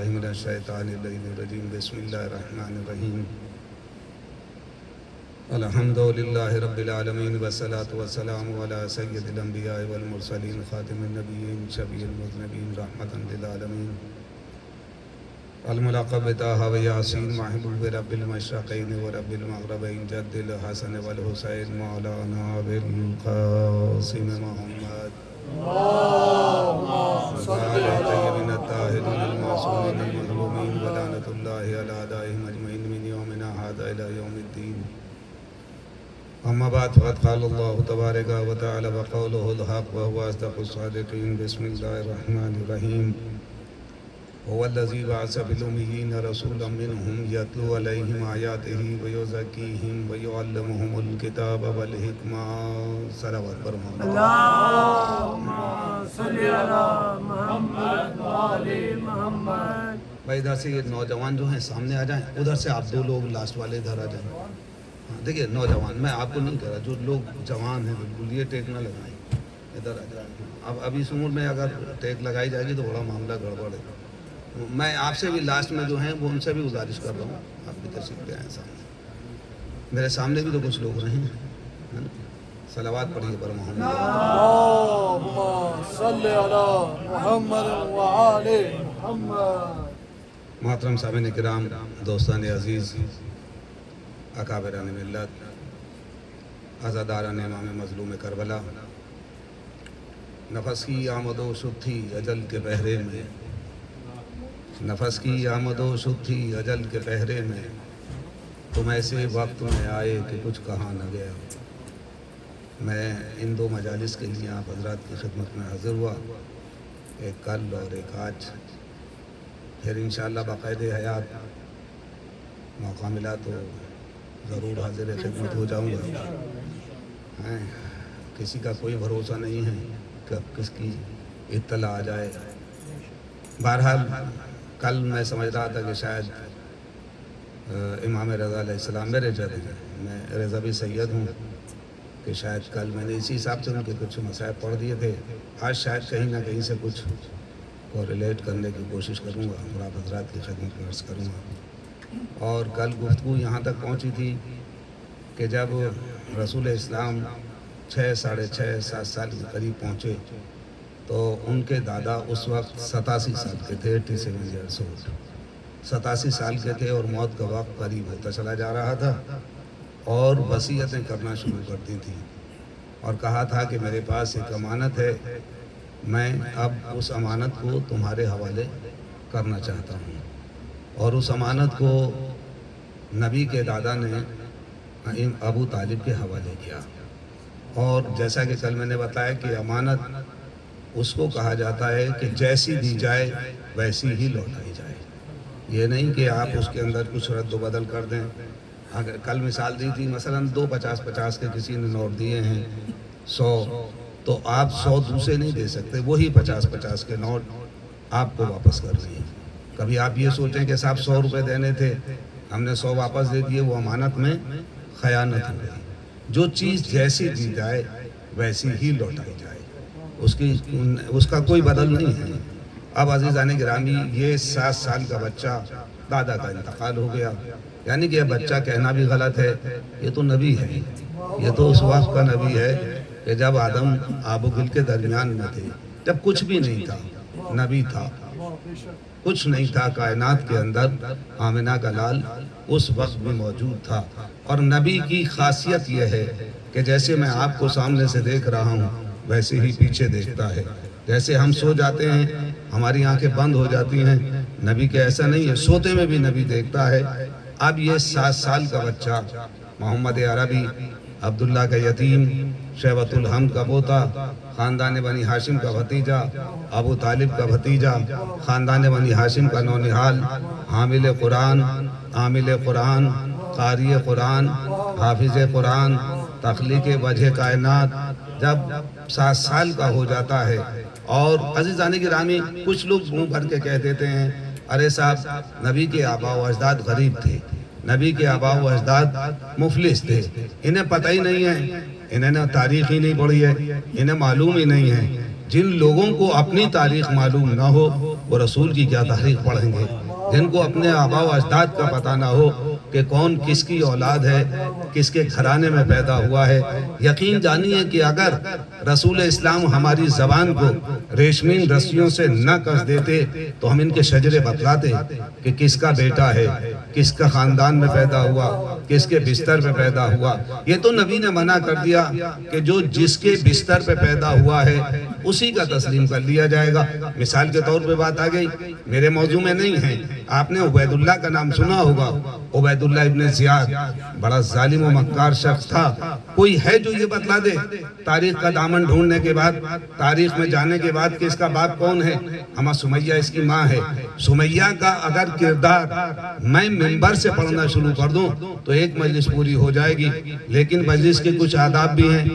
باللہ من الشیطان الرجیم بسم اللہ الرحمن الرحیم الحمدللہ رب العالمین والصلاة والسلام علی سید الانبیاء والمرسلین خاتم النبیین شفیع المذنبین رحمتا للعالمین الملقب طٰہٰ و یاسین محبوب رب المشرقین و رب المغربین جد الحسن والحسین مولانا بالقاسم محمد وعلى الطيبين الطاهرين المعصومين المظلومين ولعنة الله على أعدائهم أجمعين من يومنا هذا إلى يوم الدين أما بعد فقد قال الله تبارك وتعالى وقوله الحق وهو أصدق الصادقين بسم الله الرحمن الرحيم هو الذي بعث في الأميين رسولا منهم يتلو عليهم آياته ويزكيهم ويعلمهم الكتاب والحكمة صلوات پر محمد اللهم صل على محمد وآل محمد. بھائی ادھر سے یہ نوجوان جو ہیں سامنے آ جائیں, ادھر سے آپ دو لوگ لاسٹ والے ادھر آ جائیں. دیکھیے نوجوان, میں آپ کو نہیں کہہ رہا, جو لوگ جوان ہیں بالکل یہ ٹیک نہ لگائیں, ادھر آ جائیں. اب اس عمر میں اگر ٹیک لگائی جائے گی تو بڑا معاملہ گڑبڑ ہے. میں آپ سے بھی لاسٹ میں جو ہیں وہ ان سے بھی گزارش کر رہا ہوں, آپ بھی تشریف لے آئیں سامنے. میرے سامنے بھی تو کچھ لوگ رہے ہیں, صلوات پڑھیے پر محمد. اللهم صل على محمد وآل محمد. محترم سامعین کرام, دوستان عزیز, اکابران ملت, عزاداران امام مظلوم کربلا, نفس کی آمد و شد تھی اجل کے پہرے میں, نفس کی آمد و شد تھی اجل کے پہرے میں, تم ایسے وقت میں آئے کہ کچھ کہا نہ گیا. میں ان دو مجالس کے لیے آپ حضرات کی خدمت میں حاضر ہوا, ایک کل اور ایک آج. پھر انشاءاللہ باقاعد حیات موقع ملا تو ضرور حاضر خدمت ہو جاؤں گا. کسی کا کوئی بھروسہ نہیں ہے کہ کس کی اطلاع آ جائے. بہرحال کل میں سمجھ رہا تھا کہ شاید امام رضا علیہ السلام میرے جگہ ہیں, میں رضا بھی سید ہوں, کہ شاید کل میں نے اسی حساب سے ان کے کچھ مسائل پڑھ دیے تھے. آج شاید کہیں نہ کہیں سے کچھ کو ریلیٹ کرنے کی کوشش کروں گا اور آپ حضرات کی خدمت میں عرض کروں گا. اور کل گفتگو یہاں تک پہنچی تھی کہ جب رسول اسلام 6 ساڑھے 6 7 سال کے قریب پہنچے تو ان کے دادا اس وقت 87 سال کے تھے, 87 ایئرس اولڈ, 87 سال کے تھے, اور موت کا وقت قریب ہوتا چلا جا رہا تھا. اور وصیتیں کرنا شروع کر دی تھیں اور کہا تھا کہ میرے پاس ایک امانت ہے, میں اب اس امانت کو تمہارے حوالے کرنا چاہتا ہوں. اور اس امانت کو نبی کے دادا نے ابو طالب کے حوالے کیا. اور جیسا کہ کل میں نے بتایا کہ امانت اس کو کہا جاتا ہے کہ جیسی دی جائے ویسی ہی لوٹائی جائے. یہ نہیں کہ آپ اس کے اندر کچھ رد و بدل کر دیں. اگر کل مثال دی تھی مثلا 2 50 کے کسی نے نوٹ دیے ہیں 100, تو آپ 100 دوسرے نہیں دے سکتے, وہی 50 کے نوٹ آپ کو واپس کر دیے. کبھی آپ یہ سوچیں کہ صاحب 100 روپے دینے تھے, ہم نے 100 واپس دے دیے, وہ امانت میں خیانت ہو گئی. جو چیز جیسی دی جائے ویسی ہی لوٹائی جائے, اس کا کوئی بدل نہیں ہے. اب عزیزان گرامی, یہ 7 سال کا بچہ, دادا کا انتقال ہو گیا, یعنی کہ یہ بچہ کہنا بھی غلط ہے, یہ تو نبی ہے. یہ تو اس وقت کا نبی ہے کہ جب آدم آب و گل کے درمیان میں تھے, جب کچھ بھی نہیں تھا, نبی تھا. کچھ نہیں تھا کائنات کے اندر, آمنہ کا لال اس وقت بھی موجود تھا. اور نبی کی خاصیت یہ ہے کہ جیسے میں آپ کو سامنے سے دیکھ رہا ہوں ویسے ہی پیچھے دیکھتا ہے. جیسے ہم سو جاتے ہیں, ہماری آنکھیں بند ہو جاتی ہیں, نبی کے ایسا نہیں ہے, سوتے میں بھی نبی دیکھتا ہے. اب یہ 7 سال کا بچہ, محمد عربی, عبداللہ کا یتیم, شیبۃ الحمد کا پوتا, خاندان بنی ہاشم کا بھتیجا, ابو طالب کا بھتیجا, خاندان بنی ہاشم کا نونہال, حامل قرآن, عامل قرآن, قاری قرآن, حافظ قرآن, تخلیق وجہ کائنات, جب 7 سال کا ہو جاتا ہے. اور عزیزان گرامی, کچھ لوگ منہ بھر کے کہہ دیتے ہیں ارے صاحب نبی کے آباء و اجداد غریب تھے, نبی کے آباء و اجداد مفلس تھے, انہیں پتہ ہی نہیں ہے, انہیں نہ تاریخ ہی نہیں پڑھی ہے, انہیں معلوم ہی نہیں ہے. جن لوگوں کو اپنی تاریخ معلوم نہ ہو وہ رسول کی کیا تاریخ پڑھیں گے؟ جن کو اپنے آبا و اجداد کا پتہ نہ ہو کہ کون کس کی اولاد ہے، کس کے گھرانے میں پیدا ہوا ہے، یقین جانیے کہ اگر رسول اسلام ہماری زبان کو ریشمین رسیوں سے نہ کس دیتے تو ہم ان کے شجرے بتلاتے کہ کس کا بیٹا ہے، کس کا خاندان میں پیدا ہوا، کس کے بستر پہ پیدا ہوا۔ یہ تو نبی نے منع کر دیا کہ جو جس کے بستر پہ پیدا ہوا ہے اسی کا تسلیم کر لیا جائے گا۔ مثال کے طور پہ بات آ گئی، میرے موضوع میں نہیں ہے، آپ نے عبید اللہ کا نام سنا ہوگا۔ عبید اللہ ابن زیاد بڑا ظالم و مکار شخص تھا۔ کوئی ہے جو یہ بتلا دے تاریخ کا دامن ڈھونڈنے کے بعد، تاریخ میں جانے کے بعد کہ اس کا باپ کون ہے؟ ہمہ سمیہ اس کی ماں ہے۔ سمیہ کا اگر کردار میں منبر سے پڑھنا شروع کر دوں تو ایک مجلس پوری ہو جائے گی، لیکن مجلس کے کچھ آداب بھی ہیں،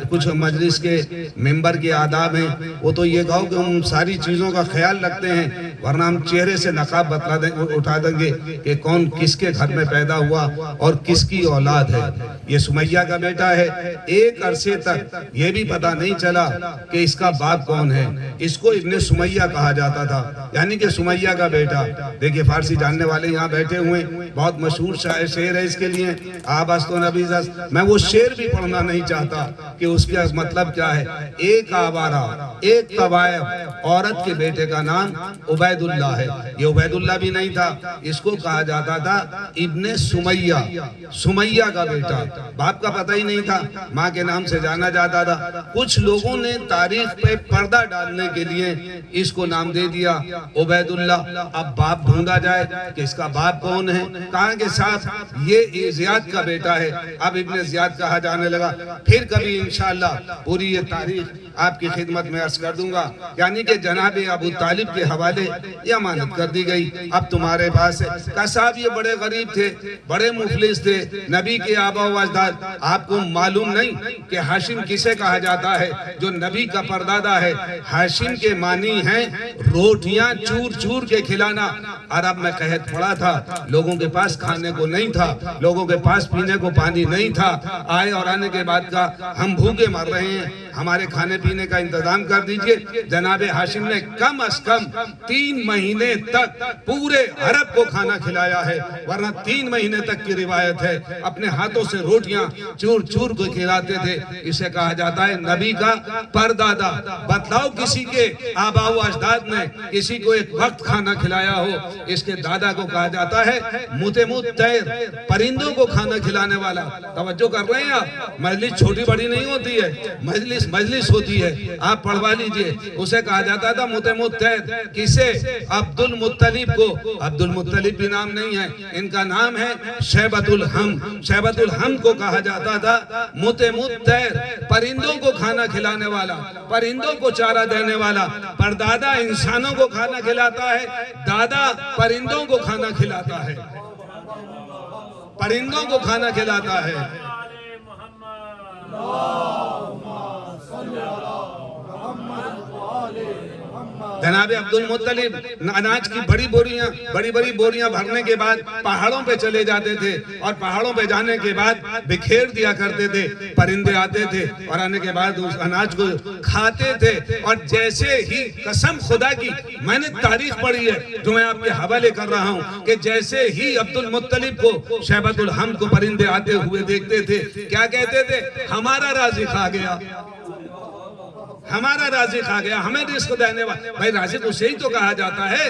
کچھ مجلس کے منبر کے آداب ہیں۔ وہ تو یہ کہو کہ ہم ساری چیزوں کا خیال رکھتے ہیں، ورنہ ہم چہرے سے نقاب اٹھا دیں گے کہ کون کس کے گھر میں پیدا ہوا اور کس کی اولاد ہے۔ یہ سمیہ کا بیٹا ہے۔ ایک عرصے تک یہ بھی پتہ نہیں چلا کہ اس کا باپ کون ہے۔ اس کو ابن سمیہ کہا جاتا تھا، یعنی کہ سمیہ کا بیٹا۔ دیکھیں فارسی جاننے والے یہاں بیٹھے ہوئے، بہت مشہور شعر ہے اس کے لیے، آبست و نبیذ۔ میں وہ شعر بھی پڑھنا نہیں چاہتا کہ اس کا مطلب کیا ہے۔ ایک آوارہ، ایک طوائف عورت کے بیٹے کا نام عبید اللہ ہے۔ یہ عبید اللہ بھی نہیں تھا، اس کو کہا جاتا تھا ابن سمیہ، سمیہ کا بیٹا۔ باپ کا پتہ ہی نہیں تھا، ماں کے نام سے جانا جاتا تھا۔ کچھ لوگوں نے تاریخ پہ پردہ ڈالنے کے لیے اس کو نام دے دیا عبید اللہ۔ اب باپ ڈھونڈا جائے کہ اس کا باپ کون ہے، کہاں کے ساتھ یہ زیاد کا بیٹا ہے، اب ابن زیاد کہا جانے لگا۔ پھر کبھی انشاءاللہ پوری یہ تاریخ آپ کی خدمت میں عرض کر دوں گا، یعنی کہ جناب ابو طالب کے حوالے یہ امانت کر دی گئی، اب تمہارے پاس ہے۔ کہا صاحب یہ بڑے غریب تھے، بڑے مفلس تھے، نبی کے آبا و اجداد۔ آپ کو معلوم نہیں کہ ہاشم کسے کہا جاتا ہے جو نبی کا پردادا ہے؟ ہاشم کے معنی ہیں روٹیاں چور چور کے کھلانا۔ عرب میں قحط پڑا تھا، لوگوں کے پاس کھانے کو نہیں تھا، لوگوں کے پاس پینے کو پانی نہیں تھا۔ آئے اور آنے کے بعد کا ہم بھوکے مر رہے ہیں، ہمارے کھانے پینے کا انتظام کر دیجئے۔ جناب ہاشم نے کم از کم 3 مہینے تک پورے عرب کو کھانا کھلایا ہے، ورنہ 3 مہینے تک کی روایت ہے اپنے ہاتھوں سے روٹیاں چور چور کو کھلاتے تھے۔ اسے کہا جاتا ہے نبی کا پردادا۔ بتلاؤ کسی کے آبا و اجداد نے کسی کو ایک وقت کھانا کھلایا ہو؟ اس کے دادا کو کہا جاتا ہے متمت طیر، پرندوں کو کھانا کھلانے والا۔ توجہ کر رہے ہیں آپ؟ مجلس چھوٹی بڑی نہیں ہوتی ہے، مجلس ہوتی ہے، آپ پڑھوا لیجئے۔ اسے کہا جاتا تھا متمت طیر۔ کسے؟ عبد المطلب کو۔ عبد المطلب بھی نام نہیں ہے، ان کا نام ہے شیبۃ الحم۔ شیبۃ الحم کو کہا جاتا تھا متمت طیر، پرندوں کو کھانا کھلانے والا، پرندوں کو چارہ دینے والا۔ پردادا انسانوں کو کھانا کھلاتا ہے، دادا پرندوں کو کھانا کھلاتا ہے، پرندوں کو کھانا کھلاتا ہے۔ جناب عبد المطلب اناج کی بڑی بڑی بوریاں بھرنے کے بعد پہاڑوں پہ چلے جاتے تھے، اور پہاڑوں پہ جانے کے بعد بکھیر دیا کرتے تھے۔ پرندے آتے تھے اور آنے کے بعد اس اناج کو کھاتے تھے، اور جیسے ہی قسم خدا کی میں نے تاریخ پڑھی ہے جو میں آپ کے حوالے کر رہا ہوں کہ جیسے ہی عبد المطلب کو شیبۃ الحم کو پرندے آتے ہوئے دیکھتے تھے، کیا کہتے تھے؟ ہمارا رازق آ گیا، ہمارا رازق آ گیا، ہمیں رزق دینے والا۔ بھائی رازق اسے ہی تو کہا جاتا ہے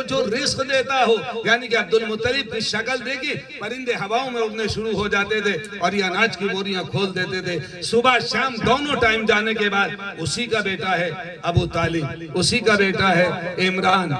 جو رزق دیتا ہو۔ یعنی کہ عبد المطلب کی شکل دیکھی، پرندے ہواؤں میں اڑنے شروع ہو جاتے تھے اور یہ اناج کی بوریاں کھول دیتے تھے۔ صبح شام دونوں ٹائم جانے کے بعد اسی کا بیٹا ہے ابو طالب، اسی کا بیٹا ہے عمران۔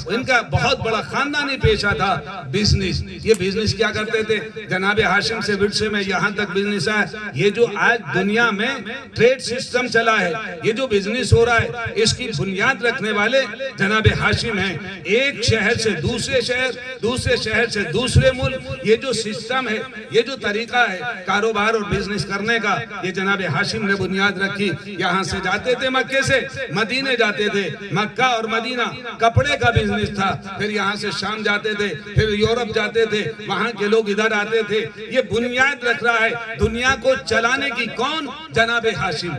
ان کا بہت بڑا خاندانی پیشہ تھا بزنس۔ یہ بزنس کیا کرتے تھے؟ جناب ہاشم سے ورثے میں یہاں تک بزنس ہے۔ یہ جو آج دنیا میں ٹریڈ سسٹم چلا ہے، یہ جو بزنس ہو رہا ہے، اس کی بنیاد رکھنے والے جناب ہاشم ہیں۔ ایک شہر سے دوسرے شہر، دوسرے شہر سے دوسرے ملک، یہ جو سسٹم ہے، یہ جو طریقہ ہے کاروبار اور بزنس کرنے کا، یہ جناب ہاشم نے بنیاد رکھی۔ یہاں سے جاتے تھے، مکے سے مدینے جاتے تھے، مکہ اور مدینہ کپڑے کا بزنس تھا۔ پھر یہاں سے شام جاتے تھے، پھر یورپ جاتے تھے، وہاں کے لوگ ادھر آتے تھے۔ یہ بنیاد رکھ رہا ہے دنیا کو چلانے کی کون؟ جناب ہاشم۔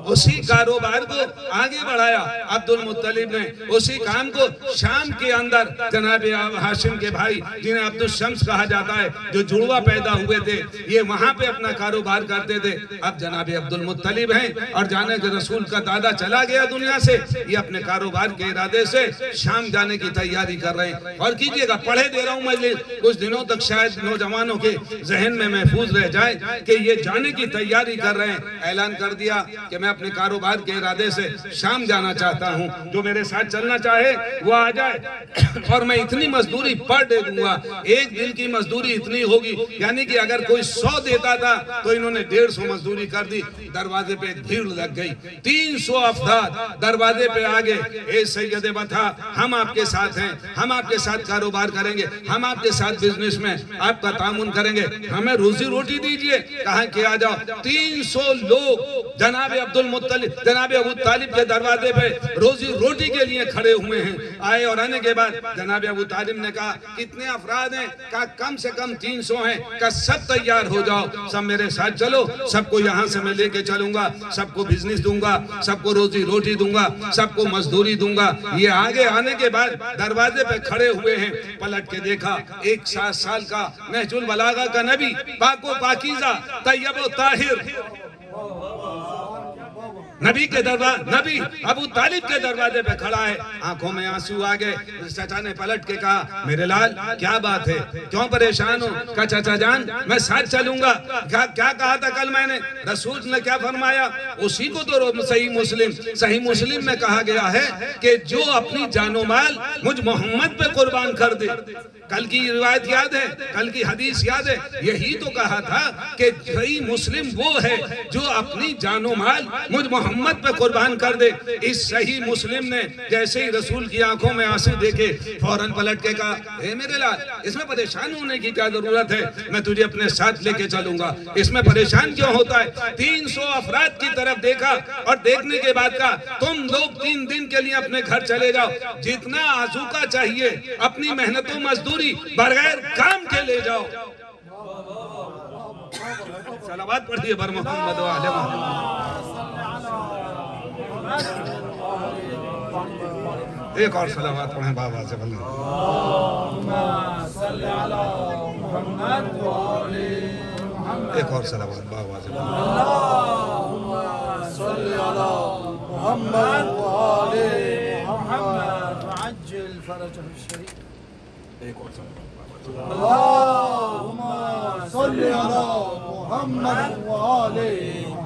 اسی کاروبار کو آگے بڑھایا عبد المطلب نے، اسی کام کو شام کے اندر جناب ہاشم کے بھائی جنہیں عبد الشمس کہا جاتا ہے، جو جڑوا پیدا ہوئے تھے، یہ وہاں پہ اپنا کاروبار کرتے تھے۔ اب جناب عبد المطلب ہیں اور جانے کہ رسول کا دادا چلا گیا دنیا سے، یہ اپنے کاروبار کے ارادے سے شام جانے کی تیاری کر رہے ہیں۔ اور کیجئے گا، پڑھے دے رہا ہوں مجلس، کچھ دنوں تک شاید نوجوانوں کے ذہن میں محفوظ رہ جائے کہ یہ جانے کی تیاری کر رہے ہیں۔ اعلان کر دیا کہ میں اپنے کاروبار کے ارادے سے شام جانا چاہتا ہوں، جو میرے ساتھ چلنا چاہے وہ آ جائے، اور میں اتنی مزدوری پر ڈے دوں گا، ایک دن کی مزدوری اتنی ہوگی، یعنی کہ اگر کوئی 100 دیتا تھا تو انہوں نے 150 مزدوری کر دی۔ دروازے پہ بھیڑ لگ گئی، 300 افراد دروازے پہ آگے، اے سید بطحہ، ہم آپ کے ساتھ ہیں، ہم آپ کے ساتھ کاروبار کریں گے، ہم آپ کے ساتھ بزنس میں آپ کا تعاون کریں گے، ہمیں روزی روٹی دیجئے۔ کہاں کہ آ جاؤ۔ 300 لوگ جناب عبد المطلب، جناب ابو طالب کے دروازے پہ روزی روٹی کے لیے کھڑے ہوئے ہیں۔ آئے اور آنے کے بعد جناب ابو طالب نے کہا کتنے افراد ہیں؟ کہا کم سے کم 300 ہیں۔ کہا سب تیار ہو جاؤ، سب میرے ساتھ چلو، سب کو یہاں سے میں لے کے چلوں گا، سب کو بزنس دوں گا، سب کو روزی روٹی دوں گا، سب کو مزدوری دوں گا۔ یہ آگے آنے کے بعد دروازے پہ کھڑے ہوئے ہیں، پلٹ کے دیکھا 1 سال کا نہج البلاغہ کا نبی، پاک و پاکیزہ، طیب و طاہر نبی کے دروازے، نبی ابو طالب کے دروازے پہ کھڑا ہے۔ آنکھوں میں آنسو آ گئے۔ چچا نے پلٹ کے کہا میرے لال کیا بات ہے، کیوں پریشان ہو؟ کہا چچا جان میں ساتھ چلوں گا۔ کیا کہا تھا کل میں نے؟ رسول نے کیا فرمایا؟ اسی کو تو صحیح مسلم میں کہا گیا ہے کہ جو اپنی جان و مال مجھ محمد پہ قربان کر دے۔ کل کی روایت یاد ہے، کل کی حدیث یاد ہے، یہی تو کہا تھا کہ صحیح مسلم وہ ہے جو اپنی جان و مال مجھ محمد پہ قربان کر دے۔ اس صحیح مسلم نے جیسے ہی رسول کی آنکھوں میں آنسو دیکھے فوراً پلٹ کے کہا اے میرے لال اس میں پریشان ہونے کی کیا ضرورت ہے، میں تجھے اپنے ساتھ لے کے چلوں گا، اس میں پریشان کیوں ہوتا ہے؟ 300 افراد کی طرف دیکھا اور دیکھنے کے بعد کہا تم لوگ 3 دن کے لیے اپنے گھر چلے جاؤ، جتنا آذوقہ چاہیے اپنی محنت و مزدوری بغیر کام کے لے جاؤ۔ صلوات پڑھیے بر محمد و آل محمد۔ ایک اور صلوات پڑھیں بابا سے بلند۔ ایک اور صلوات بابا سے بلند۔ اللہم صلی علی محمد و آل محمد وعجل فرجہ الشریف۔ ایک اور صلوات بابا سے بلند۔ اللہم صلی علی محمد و آل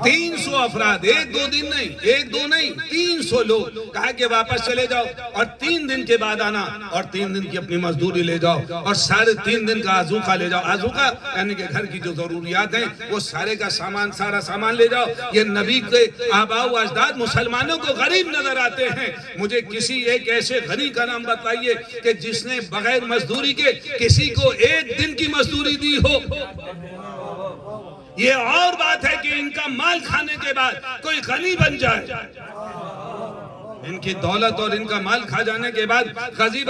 300 افراد، 1-2 دن نہیں، 1-2 نہیں، 300 لوگ کہا کہ واپس چلے جاؤ اور 3 دن کے بعد آنا اور 3 دن کی اپنی مزدوری لے جاؤ اور سارے 3 دن کا آذوقہ لے جاؤ۔ آذوقہ یعنی کہ گھر کی جو ضروریات ہیں وہ سارے کا سامان، سارا سامان لے جاؤ۔ یہ نبی کے آباء و اجداد مسلمانوں کو غریب نظر آتے ہیں، مجھے کسی ایک ایسے غنی کا نام بتائیے کہ جس نے بغیر مزدوری کے کسی کو 1 دن کی مزدوری دی ہو۔ یہ اور بات ہے کہ ان کا مال کھانے کے بعد کوئی غنی بن جائے، ان کی دولت اور ان کا مال کھا جانے کے بعد غنی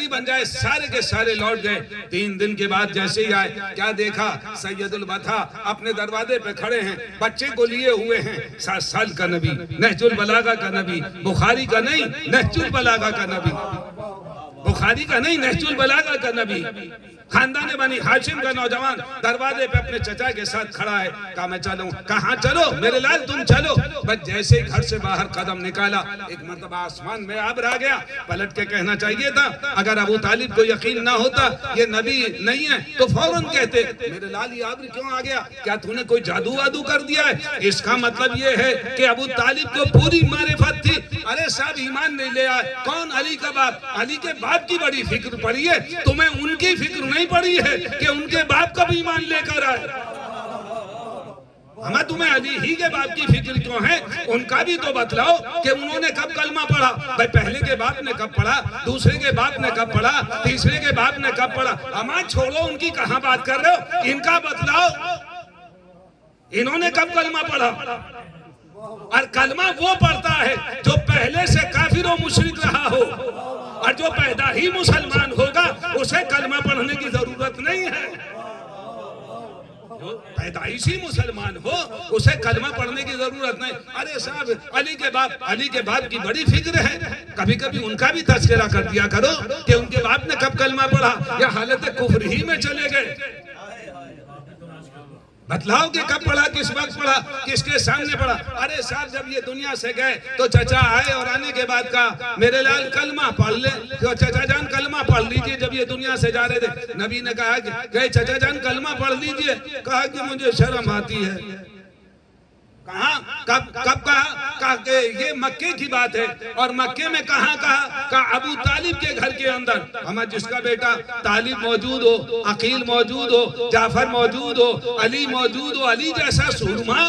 بن جائے، سارے کے سارے لوٹ گئے۔ 3 دن کے بعد جیسے ہی آئے کیا دیکھا؟ سید البطحہ اپنے دروازے پہ کھڑے ہیں، بچے کو لیے ہوئے ہیں، 7 سال کا نبی، نہج البلاغہ کا نبی، بخاری کا نہیں نہج البلاغہ کا نبی، بخاری کا نہیں نہج البلاغہ کا نبی، خاندان بنی ہاشم کا نوجوان دروازے پہ اپنے چچا کے ساتھ کھڑا ہے۔ کہا میں چلوں، کہاں چلو میرے لال تم چلو۔ بس جیسے گھر سے باہر قدم نکالا ایک مرتبہ آسمان میں ابر آ گیا۔ پلٹ کے کہنا چاہیے تھا، اگر ابو طالب کو یقین نہ ہوتا یہ نبی نہیں ہے تو فوراً کہتے میرے لال یہ ابر کیوں آ گیا؟ کیا تو نے کوئی جادو وادو کر دیا ہے؟ اس کا مطلب یہ ہے کہ ابو طالب کو پوری معرفت تھی۔ ارے صاحب ایمان نہیں لے آئے، کون؟ علی کا باپ، علی کے باپ کی بڑی فکر پڑی ہے، تمہیں ان کی فکر نہیں پڑی ہے کہ ان کے باپ کا بھی ایمان لے کر آئے۔ ہمیں تمہیں علی ہی کے باپ کی فکر کیوں ہے؟ ان کا بھی تو بتلاؤ کہ انہوں نے کب کلمہ پڑھا؟ بھائی پہلے کے باپ نے کب پڑھا، دوسرے کے باپ نے کب پڑھا، تیسرے کے باپ نے کب پڑھا؟ ہمیں چھوڑو ان کی کہاں بات کر رہے ہو، ان کا بتلاؤ انہوں نے کب کلمہ پڑھا۔ اور کلمہ وہ پڑھتا ہے جو پہلے سے کافر و مشرک رہا ہو، اور جو پیدا ہی مسلمان ہوگا اسے کلمہ پڑھنے کی ضرورت نہیں ہے۔ پیدائشی مسلمان ہو اسے کلمہ پڑھنے کی ضرورت نہیں. ارے صاحب علی کے باپ کی بڑی فکر ہے, کبھی کبھی ان کا بھی تذکرہ کر دیا کرو کہ ان کے باپ نے کب کلمہ پڑھا یا حالت کفر ہی میں چلے گئے. بتلاؤ کہ کب پڑھا, کس وقت پڑھا, کس کے سامنے پڑھا. ارے صاحب جب یہ دنیا سے گئے تو چچا آئے اور آنے کے بعد کہا میرے لال کلمہ پڑھ لے. چچا جان کلمہ پڑھ لیجئے. جب یہ دنیا سے جا رہے تھے نبی نے کہا کہ چچا جان کلمہ پڑھ لیجئے. کہا کہ مجھے شرم آتی ہے. کہاں کب کہا کہ یہ مکے کی بات ہے, اور مکے میں کہاں کہا کہ ابو طالب کے گھر کے اندر. ہمارا جس کا بیٹا طالب موجود ہو, عقیل موجود ہو, جعفر موجود ہو, علی موجود ہو, علی جیسا سورما,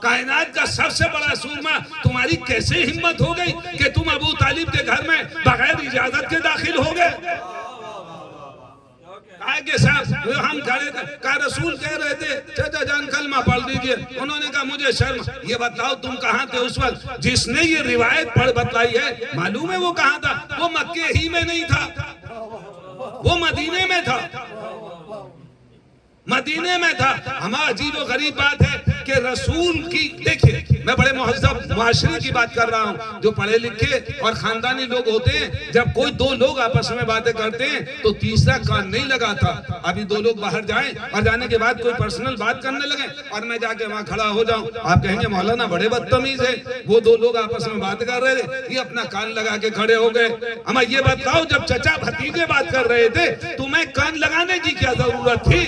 کائنات کا سب سے بڑا سورما, تمہاری کیسے ہمت ہو گئی کہ تم ابو طالب کے گھر میں بغیر اجازت کے داخل ہو گئے؟ کہا کہ صاحب ہم کھڑے تھے, کہا رسول کہہ رہے تھے چچا جان کلمہ پڑھ دیجئے. انہوں نے کہا مجھے شرم. یہ بتلاؤ تم کہاں تھے اس وقت؟ جس نے یہ روایت پڑھ بتلائی ہے معلوم ہے وہ کہاں تھا؟ وہ مکے ہی میں نہیں تھا, وہ مدینے میں تھا. مدینے میں تھا. ہمارا عجیب و غریب بات ہے کہ رسول کی, دیکھیں میں بڑے مہذب معاشرے کی بات کر رہا ہوں, جو پڑھے لکھے اور خاندانی لوگ ہوتے ہیں, جب کوئی دو لوگ آپس میں باتیں کرتے ہیں تو تیسرا کان نہیں لگاتا. ابھی دو لوگ باہر جائیں اور جانے کے بعد کوئی پرسنل بات کرنے لگیں اور میں جا کے وہاں کھڑا ہو جاؤں, آپ کہیں گے مولانا بڑے بدتمیز ہیں. وہ دو لوگ آپس میں بات کر رہے تھے, یہ اپنا کان لگا کے کھڑے ہو گئے. ہمیں یہ بتاؤ جب چچا بھتیجے بات کر رہے تھے تمہیں کان لگانے کی کیا ضرورت تھی؟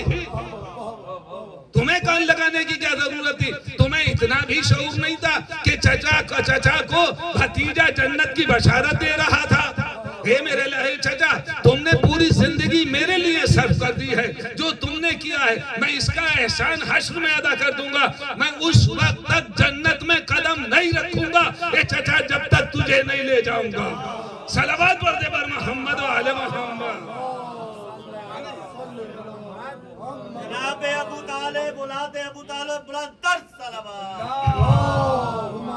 تمہیں کان لگانے کی کیا ضرورت تھی؟ تمہیں اتنا بھی شعور نہیں تھا کہ چچا کو بھتیجا جنت کی بشارت دے رہا تھا؟ اے میرے لہے چچا, تم نے پوری زندگی میرے لیے صرف کر دی ہے. جو تم نے کیا ہے میں اس کا احسان حشر میں ادا کر دوں گا. میں اس وقت تک جنت میں قدم نہیں رکھوں گا اے چچا جب تک تجھے نہیں لے جاؤں گا. صلوات پڑھ دے بر محمد و آل محمد. جناب ابو طالب اولاد ابو طالب بلندر صلوات. اللہم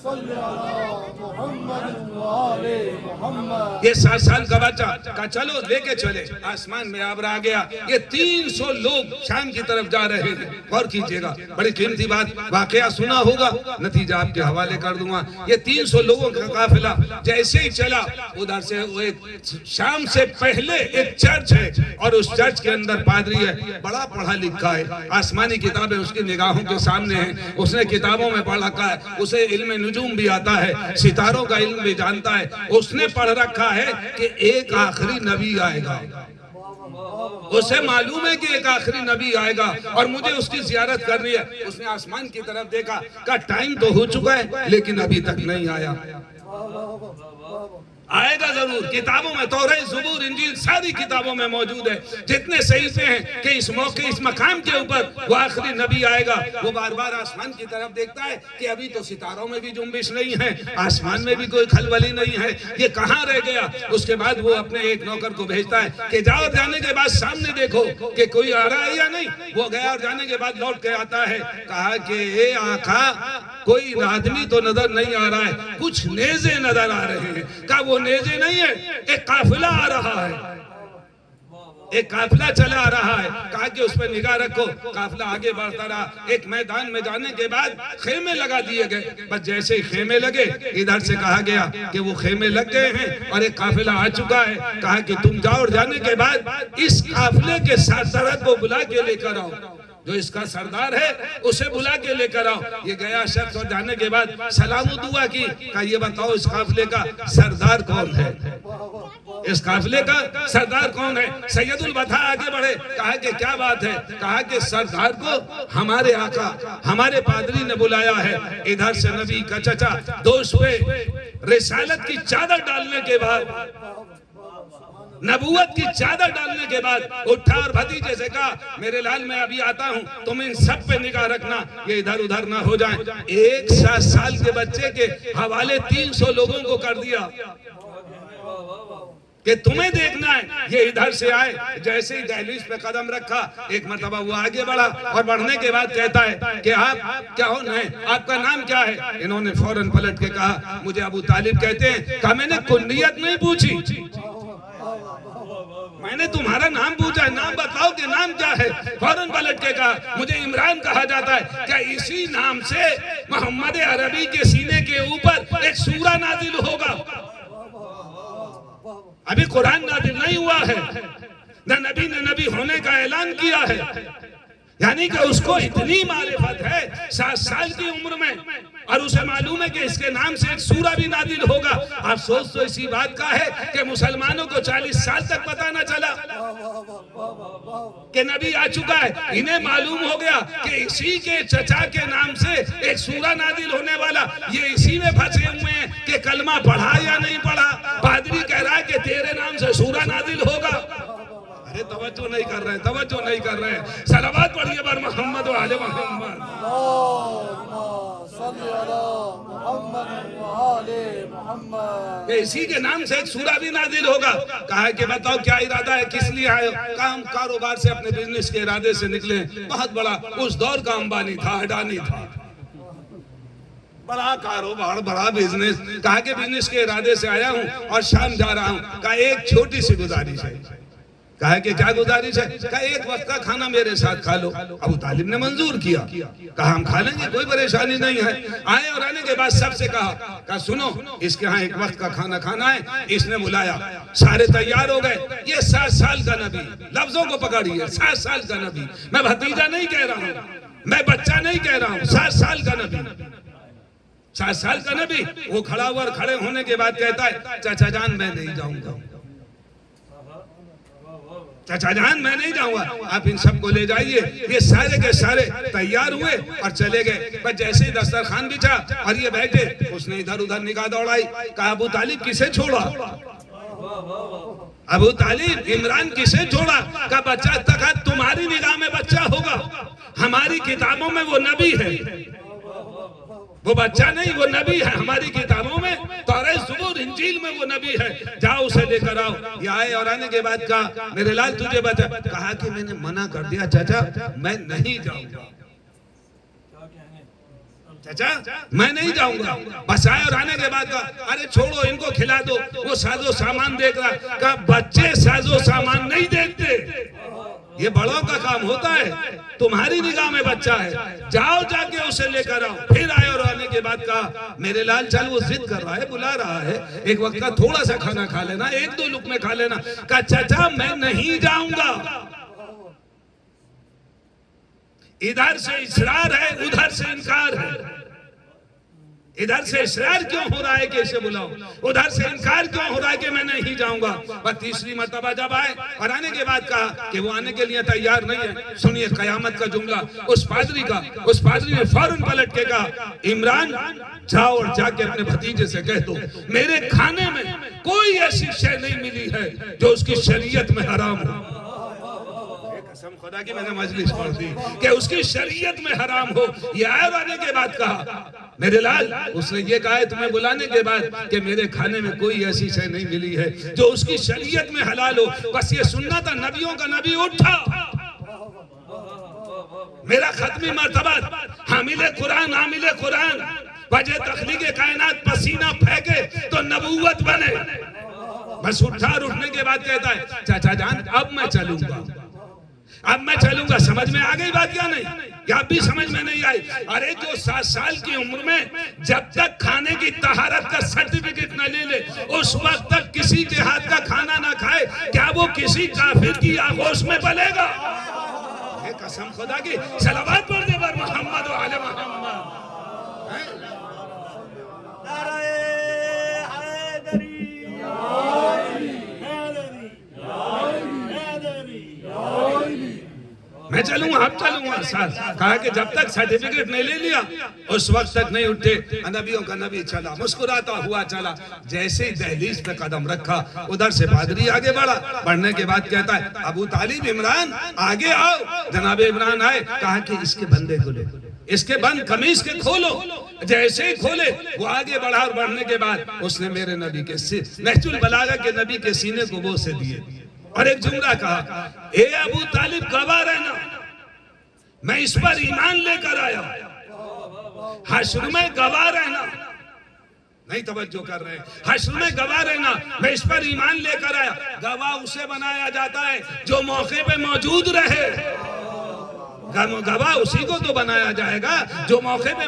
صلی علی محمد و آل محمد. یہ 7 سال کا بچہ کہا چلو لے کے چلے. آسمان میں آبر آ گیا. یہ 300 لوگ شام کی طرف جا رہے تھے. غور کیجئے گا, بڑی قیمتی بات, واقعہ سنا ہوگا, نتیجہ آپ کے حوالے کر دوں گا. یہ 300 لوگوں کا قافلہ جیسے ہی چلا, ادھر سے شام سے پہلے ایک چرچ ہے اور اس چرچ کے اندر پادری ہے, بڑا پڑھا لکھا ہے, آسمانی کتابیں اس کی نگاہوں کے سامنے ہیں, اس نے کتابوں میں پڑھ رکھا ہے, اسے علم نجوم بھی آتا ہے, ستاروں کا علم بھی جانتا ہے. اس نے پڑھ رکھا ہے کہ ایک آخری نبی آئے گا. اسے معلوم ہے کہ ایک آخری نبی آئے گا اور مجھے اس کی زیارت کرنی ہے. اس نے آسمان کی طرف دیکھا, کہا ٹائم تو ہو چکا ہے لیکن ابھی تک نہیں آیا. آئے گا ضرور. کتابوں میں توریت, زبور, انجیل ساری کتابوں میں موجود ہے. جتنے صحیفے ہیں کہ اس موقع اس مقام کے اوپر وہ آخری نبی آئے گا. وہ بار بار آسمان کی طرف دیکھتا ہے کہ ابھی تو ستاروں میں بھی جنبش نہیں ہے, آسمان میں بھی کوئی کھلبلی نہیں ہے, یہ کہاں رہ گیا. اس کے بعد وہ اپنے ایک نوکر کو بھیجتا ہے کہ جاؤ, جانے کے بعد سامنے دیکھو کہ کوئی آ رہا ہے یا نہیں. وہ گیا اور جانے کے بعد لوٹ کے آتا ہے. کہا کہ اے آقا کوئی آدمی تو نظر نہیں آ رہا ہے, کچھ نیزے نظر آ رہے ہیں. کہا وہ نیزے نہیں ہے, ایک قافلہ آ رہا ہے, ایک قافلہ چلا آ رہا ہے. کہا کہ اس پہ نگاہ رکھو. قافلہ آگے بڑھتا رہا. ایک میدان میں جانے کے بعد خیمے لگا دیے گئے. بس جیسے ہی خیمے لگے ادھر سے کہا گیا کہ وہ خیمے لگ گئے ہیں اور ایک قافلہ آ چکا ہے. کہا کہ تم جاؤ اور جانے کے بعد اس قافلے کے سردار کو بلا کے لے کر آؤ, جو اس کا سردار ہے اسے بلا کے لے کر آؤ. یہ گیا شخص اور جانے کے بعد سلام و دعا کی. کہا یہ بتاؤ اس قافلے کا سردار کون ہے؟ اس قافلے کا سردار کون ہے؟ سید البطا آگے بڑھے. کہا کہ کیا بات ہے؟ کہا کہ سردار کو ہمارے آقا ہمارے پادری نے بلایا ہے. ادھر سے نبی کا چچا دوست پہ رسالت کی چادر ڈالنے کے بعد, نبوت کی چادر ڈالنے کے بعد اٹھا اور بھتیجے سے کہا میرے لال میں ابھی آتا ہوں, تم ان سب پہ نگاہ رکھنا, یہ ادھر ادھر نہ ہو جائیں. ایک 7 سال کے بچے کے حوالے 300 لوگوں کو کر دیا کہ تمہیں دیکھنا ہے, یہ ادھر سے آئے. جیسے ہی دہلیز پہ قدم رکھا ایک مرتبہ وہ آگے بڑھا اور بڑھنے کے بعد کہتا ہے کہ آپ کیا ہونا ہے, آپ کا نام کیا ہے؟ انہوں نے فوراً پلٹ کے کہا مجھے ابو طالب کہتے ہیں. کہا میں نے کنیت نہیں پوچھی, میں نے تمہارا نام پوچھا، نام بتاؤ کہ نام کیا ہے؟ فوراً پلٹ کے کہا مجھے عمران کہا جاتا ہے۔ کیا اسی نام سے محمد عربی کے سینے کے اوپر ایک سورہ نازل ہوگا؟ ابھی قرآن نازل نہیں ہوا ہے، نہ نبی نے نبی ہونے کا اعلان کیا ہے، یعنی کہ اس کو اتنی معرفت ہے 7 سال کی عمر میں، اور اسے معلوم ہے کہ اس کے نام سے ایک سورہ بھی نازل ہوگا۔ افسوس تو اسی بات کا ہے کہ مسلمانوں کو 40 سال تک پتہ نہ چلا کہ نبی آ چکا ہے۔ انہیں معلوم ہو گیا کہ اسی کے چچا کے نام سے ایک سورہ نازل ہونے والا، یہ اسی میں پھنسے ہوئے ہیں کہ کلمہ پڑھا یا نہیں پڑھا، پادری کہہ رہا ہے کہ تیرے نام سے سورہ نازل ہوگا۔ ارے توجہ نہیں کر رہے، توجہ نہیں کر رہے۔ صلوات پڑھیے بر محمد و آل محمد۔ کہ اسی کے نام سے ایک سورہ بھی نازل ہوگا۔ کہا کہ بتاؤ کیا ارادہ ہے، کس لیے آئے؟ کہا ہم کاروبار سے اپنے بزنس کے ارادے سے نکلے، بہت بڑا اس دور کا امبانی تھا، اڈانی تھا، بڑا کاروبار، بڑا بزنس۔ کہا کہ بزنس کے ارادے سے آیا ہوں اور شام جا رہا ہوں۔ کہا ایک چھوٹی سی گزارش ہے۔ کہا کہ کیا گزارش ہے؟ کہا ایک وقت کا کھانا میرے ساتھ کھا لو۔ ابو طالب نے منظور کیا، کہا ہم کھا لیں گے، کوئی پریشانی نہیں ہے۔ آئے اور آنے کے بعد سب سے کہا سنو اس کے ہاں ایک وقت کا کھانا کھانا ہے۔ اس نے بلایا، سارے تیار ہو گئے۔ یہ 7 سال کا نبی، لفظوں کو پکڑیے، 7 سال کا نبی، میں بھتیجا نہیں کہہ رہا ہوں، میں بچہ نہیں کہہ رہا ہوں، 7 سال کا نبی، 7 سال کا نبی۔ وہ کھڑا ہوا اور کھڑے ہونے کے بعد کہتا ہے چچا جان میں نہیں جاؤں گا، چچا جان میں نہیں جاؤں گا، آپ ان سب کو لے جائیے۔ یہ سارے کے سارے تیار ہوئے اور چلے گئے۔ بس جیسے ہی دسترخوان بچھا اور یہ بیٹھے، اس نے ادھر ادھر نگاہ دوڑائی۔ کہا ابو طالب کسے چھوڑا؟ ابو طالب عمران کسے چھوڑا؟ کہا بچہ تک تمہاری نگاہ میں بچہ ہوگا، ہماری کتابوں میں وہ نبی ہے، وہ بچہ نہیں، وہ نبی ہے ہماری کتابوں میں، تورات زبور انجیل میں وہ نبی ہے، جاؤ اسے لے کر آؤ۔ یہ آئے اور آنے کے بعد کہا میرے لال تجھے بتا، کہا کہ میں نے منع کر دیا چچا، میں نہیں جاؤں گا، چچا میں نہیں جاؤں گا۔ بس آئے اور آنے کے بعد کہا ارے چھوڑو ان کو کھلا دو، وہ ساز و سامان دیکھ رہا۔ کہا بچے ساز و سامان نہیں دیکھتے، یہ بڑوں کا کام ہوتا ہے، تمہاری نگاہ میں بچہ ہے، جاؤ جا کے اسے لے کر آؤ۔ پھر آئے اور آنے کے بعد کہا میرے لال چل، وہ ضد کر رہا ہے، بلا رہا ہے، ایک وقت کا تھوڑا سا کھانا کھا لینا، 1-2 لقمے کھا لینا۔ کہا چچا میں نہیں جاؤں گا۔ ادھر سے اصرار ہے، ادھر سے انکار ہے۔ ادھر سے اصرار کیوں ہو رہا ہے کہ اسے بلاؤ، ادھر سے انکار کیوں ہو رہا ہے کہ میں نہیں جاؤں گا؟ بس تیسری مرتبہ جب آئے اور آنے کے بعد کہا کہ وہ آنے کے لیے تیار نہیں ہے۔ سنیے قیامت کا جملہ اس پادری کا، اس پادری نے فوراً پلٹ کے کہا عمران جاؤ اور جا کے اپنے بھتیجے سے کہہ دو میرے کھانے میں کوئی ایسی شے نہیں ملی ہے جو اس کی شریعت میں حرام ہو۔ قسم خدا کی میں نے مجلس پڑھ دی کہ اس کی شریعت میں حرام ہو۔ یہ آئے اور آنے کے بعد کہا میرے لال، اس نے یہ کہا ہے تمہیں بلانے کے بعد کہ میرے کھانے میں کوئی ایسی شے نہیں ملی ہے جو اس کی شریعت میں حلال ہو۔ بس یہ سننا تھا، نبیوں کا نبی اٹھا، میرا ختمی مرتبہ حامل قرآن، حامل قرآن، وجہ تخلیق کائنات پسینہ پھینکے تو نبوت بنے۔ بس اٹھا اور اٹھنے کے بعد کہتا ہے چاچا جان اب میں چلوں گا، اب میں چلوں گا۔ سمجھ میں آ گئی بات یا نہیں؟ یا اب بھی سمجھ میں نہیں آئی؟ ارے جو 7 سال کی عمر میں جب تک کھانے کی طہارت کا سرٹیفکیٹ نہ لے لے، اس وقت تک کسی کے ہاتھ کا کھانا نہ کھائے، کیا وہ کسی کافر کی آغوش میں پلے گا؟ قسم خدا کی، صلوات پڑھ دے بر محمد و آل محمد۔ نعرہ حیدری، میں چلوں گا، اب چلوں گا ساتھ۔ کہا کہ جب تک سرٹیفکیٹ نہیں لے لیا اس وقت تک نہیں اٹھے۔ نبیوں کا نبی چلا، مسکراتا ہوا چلا۔ جیسے ہی دہلیز پہ قدم رکھا، ادھر سے پادری آگے بڑھا، بڑھنے کے بعد کہتا ہے ابو طالب عمران آگے آؤ۔ جناب عمران آئے، کہا کہ اس کے بندے کھولے، اس کے بند قمیص کے کھولو۔ جیسے ہی کھولے وہ آگے بڑھا، اور بڑھنے کے بعد اس نے میرے نبی کے نہج البلاغہ کے نبی کے سینے کو بوسے دیے اور ایک جملہ کہا اے ابو طالب گواہ رہنا، میں اس پر ایمان لے کر آیا، حشر میں گواہ رہنا، نہیں توجہ کر رہے ہیں. حشر میں گواہ رہنا, میں اس پر ایمان لے کر آیا. گواہ اسے بنایا جاتا ہے جو موقع پہ موجود رہے. گواہ اسی کو تو بنایا جائے گا جو موقع پہ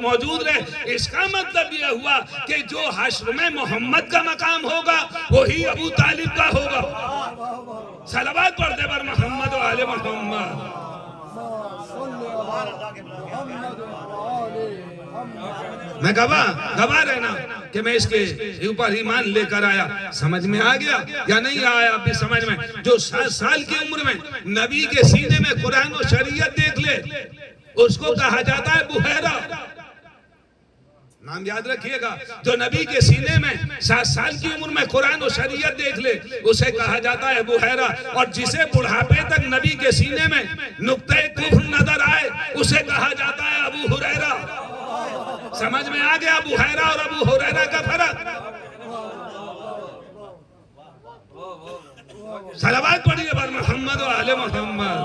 موجود رہے. اس کا مطلب یہ ہوا کہ جو حشر میں محمد کا مقام ہوگا وہی ابو طالب کا ہوگا. صلوات پڑھتے پر محمد و آل محمد. میں گواہ رہنا کہ میں اس کے اوپر ایمان لے کر آیا. سمجھ میں آ گیا یا نہیں آیا؟ اب بھی سمجھ میں. جو 7 سال کی عمر میں نبی کے سینے میں قرآن و شریعت دیکھ لے اس کو کہا جاتا ہے بحیرہ. نام یاد رکھیے گا. جو نبی کے سینے میں 7 سال کی عمر میں قرآن و شریعت دیکھ لے اسے کہا جاتا ہے بحیرہ. اور جسے بڑھاپے تک نبی کے سینے میں نقطۂ کفر نظر آئے اسے کہا جاتا ہے ابو ہریرہ. سمجھ میں آ گیا ابو ہریرہ اور ابو ہریرہ کا فرق؟ صلوات پڑھیے پر محمد و آل محمد.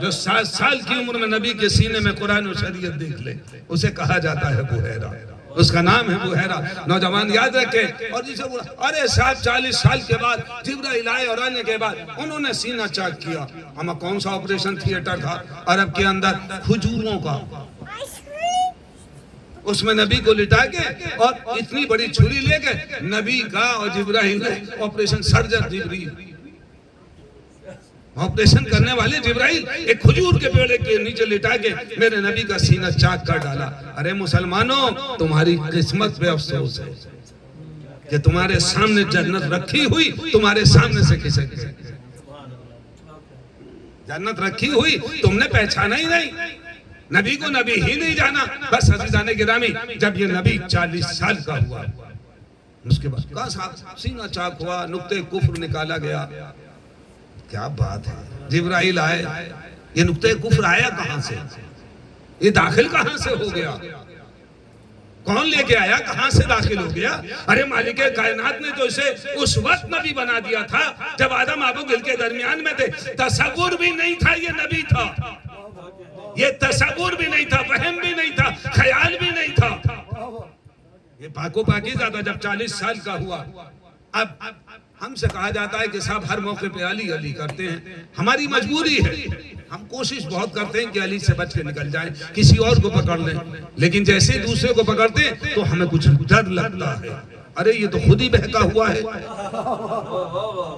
جو 7 سال کی عمر میں نبی کے سینے میں قرآن و شریعت دیکھ لے اسے کہا جاتا ہے بحیرہ. اس کا نام ہے بحیرہ. نوجوان یاد رکھے. اور جسے ارے 40 سال کے بعد جبرائیل آئے اور آنے کے بعد انہوں نے سینہ چاک کیا. ہمیں کون سا آپریشن تھیٹر تھا عرب کے اندر؟ کھجوروں کا. اس میں نبی کو لٹا کے اور اتنی بڑی چھری لے کے نبی کا اور جبرائیل نے آپریشن سرجن جبرائیل آپریشن کرنے والے جبرائیل ایک کھجور کے پیڑ کے نیچے لٹا کے میرے نبی کا سینہ چاک کر ڈالا. ارے مسلمانوں تمہاری قسمت پہ افسوس ہے کہ تمہارے سامنے جنت رکھی ہوئی تمہارے سامنے سے کھسک گئی. جنت رکھی ہوئی تم نے پہچانا ہی نہیں. نبی کو نبی ہی نہیں جانا. بس عزیزان گرامی جب یہ نبی 40 سال کا ہوا اس کے بعد کا سینہ چاک ہوا, نقطۂ کفر نکالا گیا. کیا بات ہے. جبرائیل آئے. یہ نقطۂ کفر آیا کہاں سے؟ یہ داخل کہاں سے ہو گیا؟ کون لے کے آیا؟ کہاں سے داخل ہو گیا؟ ارے مالک کائنات نے تو اسے اس وقت نبی بنا دیا تھا جب آدم ابو گل کے درمیان میں تھے. تصور بھی نہیں تھا یہ نبی تھا. یہ تصور بھی نہیں تھا, وہم بھی نہیں تھا, خیال بھی نہیں تھا. یہ پاک و پاکیزہ تھا جب 40 سال کا ہوا. اب ہم سے کہا جاتا ہے کہ صاحب ہر موقع پہ علی علی کرتے ہیں. ہماری مجبوری ہے. ہم کوشش بہت کرتے ہیں کہ علی سے بچ کے نکل جائیں, کسی اور کو پکڑ لیں. لیکن جیسے ہی دوسرے کو پکڑتے ہیں تو ہمیں کچھ ڈر لگتا ہے. ارے یہ تو خود ہی بہکا ہوا ہے.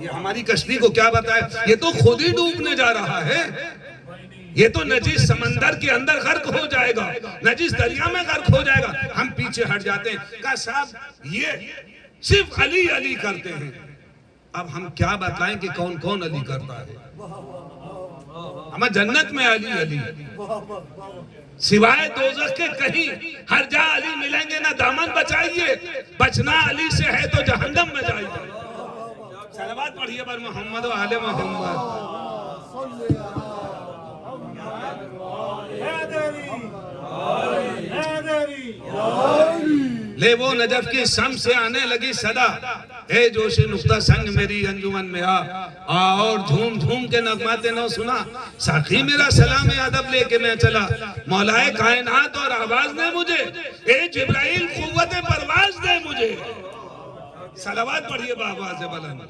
یہ ہماری کشتی کو کیا بتائے؟ یہ تو خود ہی ڈوبنے جا رہا ہے. یہ تو نجس سمندر کے اندر غرق ہو جائے گا, نجس دریا میں غرق ہو جائے گا. ہم پیچھے ہٹ جاتے ہیں. کہا صاحب یہ صرف علی علی کرتے ہیں. اب ہم کیا بتائیں کہ کون کون علی کرتا ہے؟ ہمیں جنت میں علی علی سوائے دوزخ کے کہیں ہر جا علی ملیں گے. نہ دامن بچائیے, بچنا علی سے ہے تو جہنم میں جائیے. صلوات پڑھیے پر محمد و آل محمد. لے وہ نجف کی سم سے آنے لگی صدا, اے جوش نقطہ سنگ میری انجمن میں آ اور دھوم دھوم کے نغمات نو سنا. ساقی میرا سلام ادب لے کے میں چلا, مولائے کائنات اور آواز دے مجھے, اے جبرائیل قوت پرواز دے مجھے. صلوات پڑھیے بآواز بلند.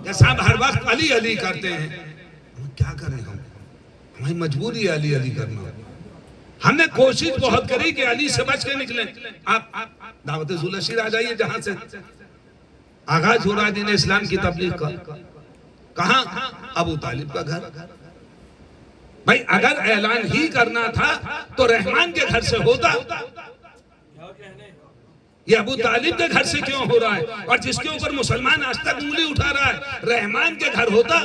کہ صاحب ہر وقت علی علی کرتے ہیں. کیا کریں ہم؟ ہماری مجبوری ہے علی علی کرنا. ہم نے کوشش بہت کری کہ علی سے بچ کے نکلیں. آپ دعوت ذوالشیر آ جائیے جہاں سے آغاز ہو رہا دین اسلام کی تبلیغ کا. کہاں؟ ابو طالب کا گھر. بھائی اگر اعلان ہی کرنا تھا تو رحمان کے گھر سے ہوتا. یہ ابو طالب کے گھر سے کیوں ہو رہا ہے؟ اور جس کے اوپر مسلمان آج تک انگلی اٹھا رہا ہے, رحمان کے گھر ہوتا.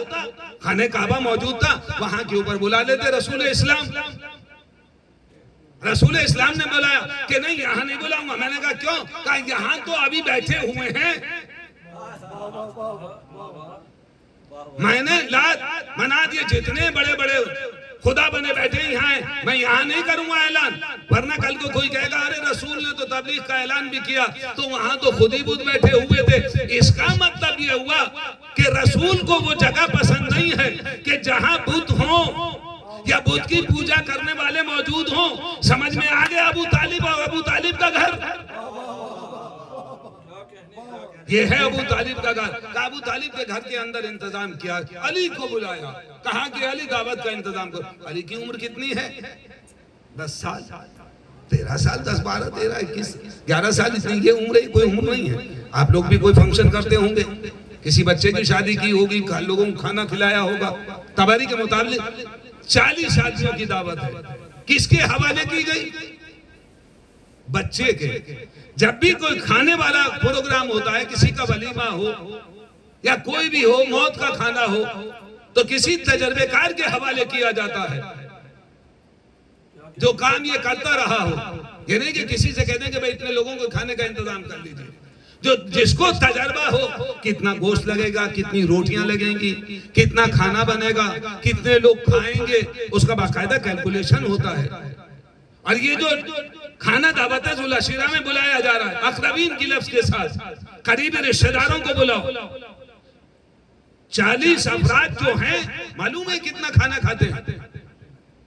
خانہ کعبہ موجود تھا, وہاں کے اوپر بلا لیتے رسول اسلام. رسول اسلام نے بلایا کہ نہیں یہاں نہیں بلاؤں گا. میں نے کہا کیوں؟ کہا یہاں تو ابھی بیٹھے ہوئے ہیں. میں نے لات منا دیے, جتنے بڑے بڑے خدا بنے بیٹھے یہاں ہیں, میں یہاں نہیں کروں گا اعلان، ورنہ کل کو کوئی کہے گا ارے رسول نے تو تبلیغ کا اعلان بھی کیا، تو وہاں تو خود ہی بت بیٹھے ہوئے تھے۔ اس کا مطلب یہ ہوا کہ رسول کو وہ جگہ پسند نہیں ہے کہ جہاں بت ہوں یا بت کی پوجا کرنے والے موجود ہوں۔ سمجھ میں آ گیا ابو طالب اور ابو طالب کا گھر، یہ ہے ابو طالب کا گھر۔ کہا ابو طالب کے گھر کے اندر انتظام کیا، علی کو بلایا، کہا کہ علی دعوت کا انتظام کرو۔ علی کی عمر کتنی ہے؟ 10 سال، 13 سال، 10 12 13 21 11 سال، اتنی یہ عمر ہے، کوئی عمر نہیں ہے۔ آپ لوگ بھی کوئی فنکشن کرتے ہوں گے، کسی بچے کی شادی کی ہوگی، لوگوں کو کھانا کھلایا ہوگا، تباری کے مطابق 40 آدمیوں کی دعوت ہے، کس کے حوالے کی گئی؟ بچے کے۔ جب بھی کوئی کھانے والا پروگرام ہوتا ہے، کسی کا ولیمہ ہو یا کوئی بھی ہو، موت کا کھانا ہو، تو کسی تجربے کار کے حوالے کیا جاتا ہے جو کام یہ کرتا رہا ہو۔ یہ نہیں کہ کسی سے کہتے ہیں کہ بھئی اتنے لوگوں کو کھانے کا انتظام کر لیجئے، جس کو تجربہ ہو، کتنا گوشت لگے گا، کتنی روٹیاں لگیں گی، کتنا کھانا بنے گا، کتنے لوگ کھائیں گے، اس کا باقاعدہ کیلکولیشن ہوتا ہے۔ اور یہ جو کھانا دعوت ذو العشیرہ میں بلایا جا رہا ہے، اقربین کی لفظ کے ساتھ قریبی رشتہ داروں کو بلاؤ، 40 افراد جو ہیں، معلوم ہے کتنا کھانا کھاتے ہیں؟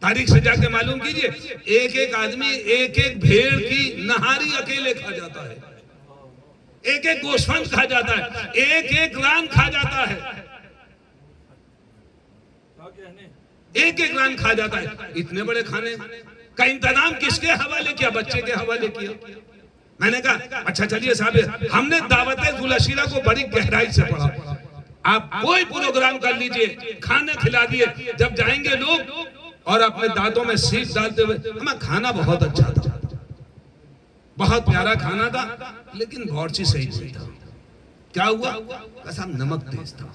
تاریخ سے جا کے معلوم کیجئے، ایک ایک آدمی ایک ایک بھیڑ کی نہاری اکیلے کھا جاتا ہے، ایک ایک گوشت کھا جاتا ہے، ایک ایک ران کھا جاتا ہے، ایک ایک ران کھا جاتا ہے۔ اتنے بڑے کھانے کا انتظام کس کے حوالے کیا؟ بچے کے حوالے کیا۔ میں نے کہا اچھا چلیے صاحب، ہم نے دعوت ذو العشیرہ کو بڑی گہرائی سے پڑھا، آپ کوئی پروگرام کر لیجئے، کھانا کھلا دیے، جب جائیں گے لوگ اور اپنے دانتوں میں سیخ ڈالتے ہوئے، ہمیں کھانا بہت اچھا تھا، بہت پیارا کھانا تھا، لیکن بورچی صحیح نہیں تھا۔ کیا ہوا؟ قسم نمک تیز تھا،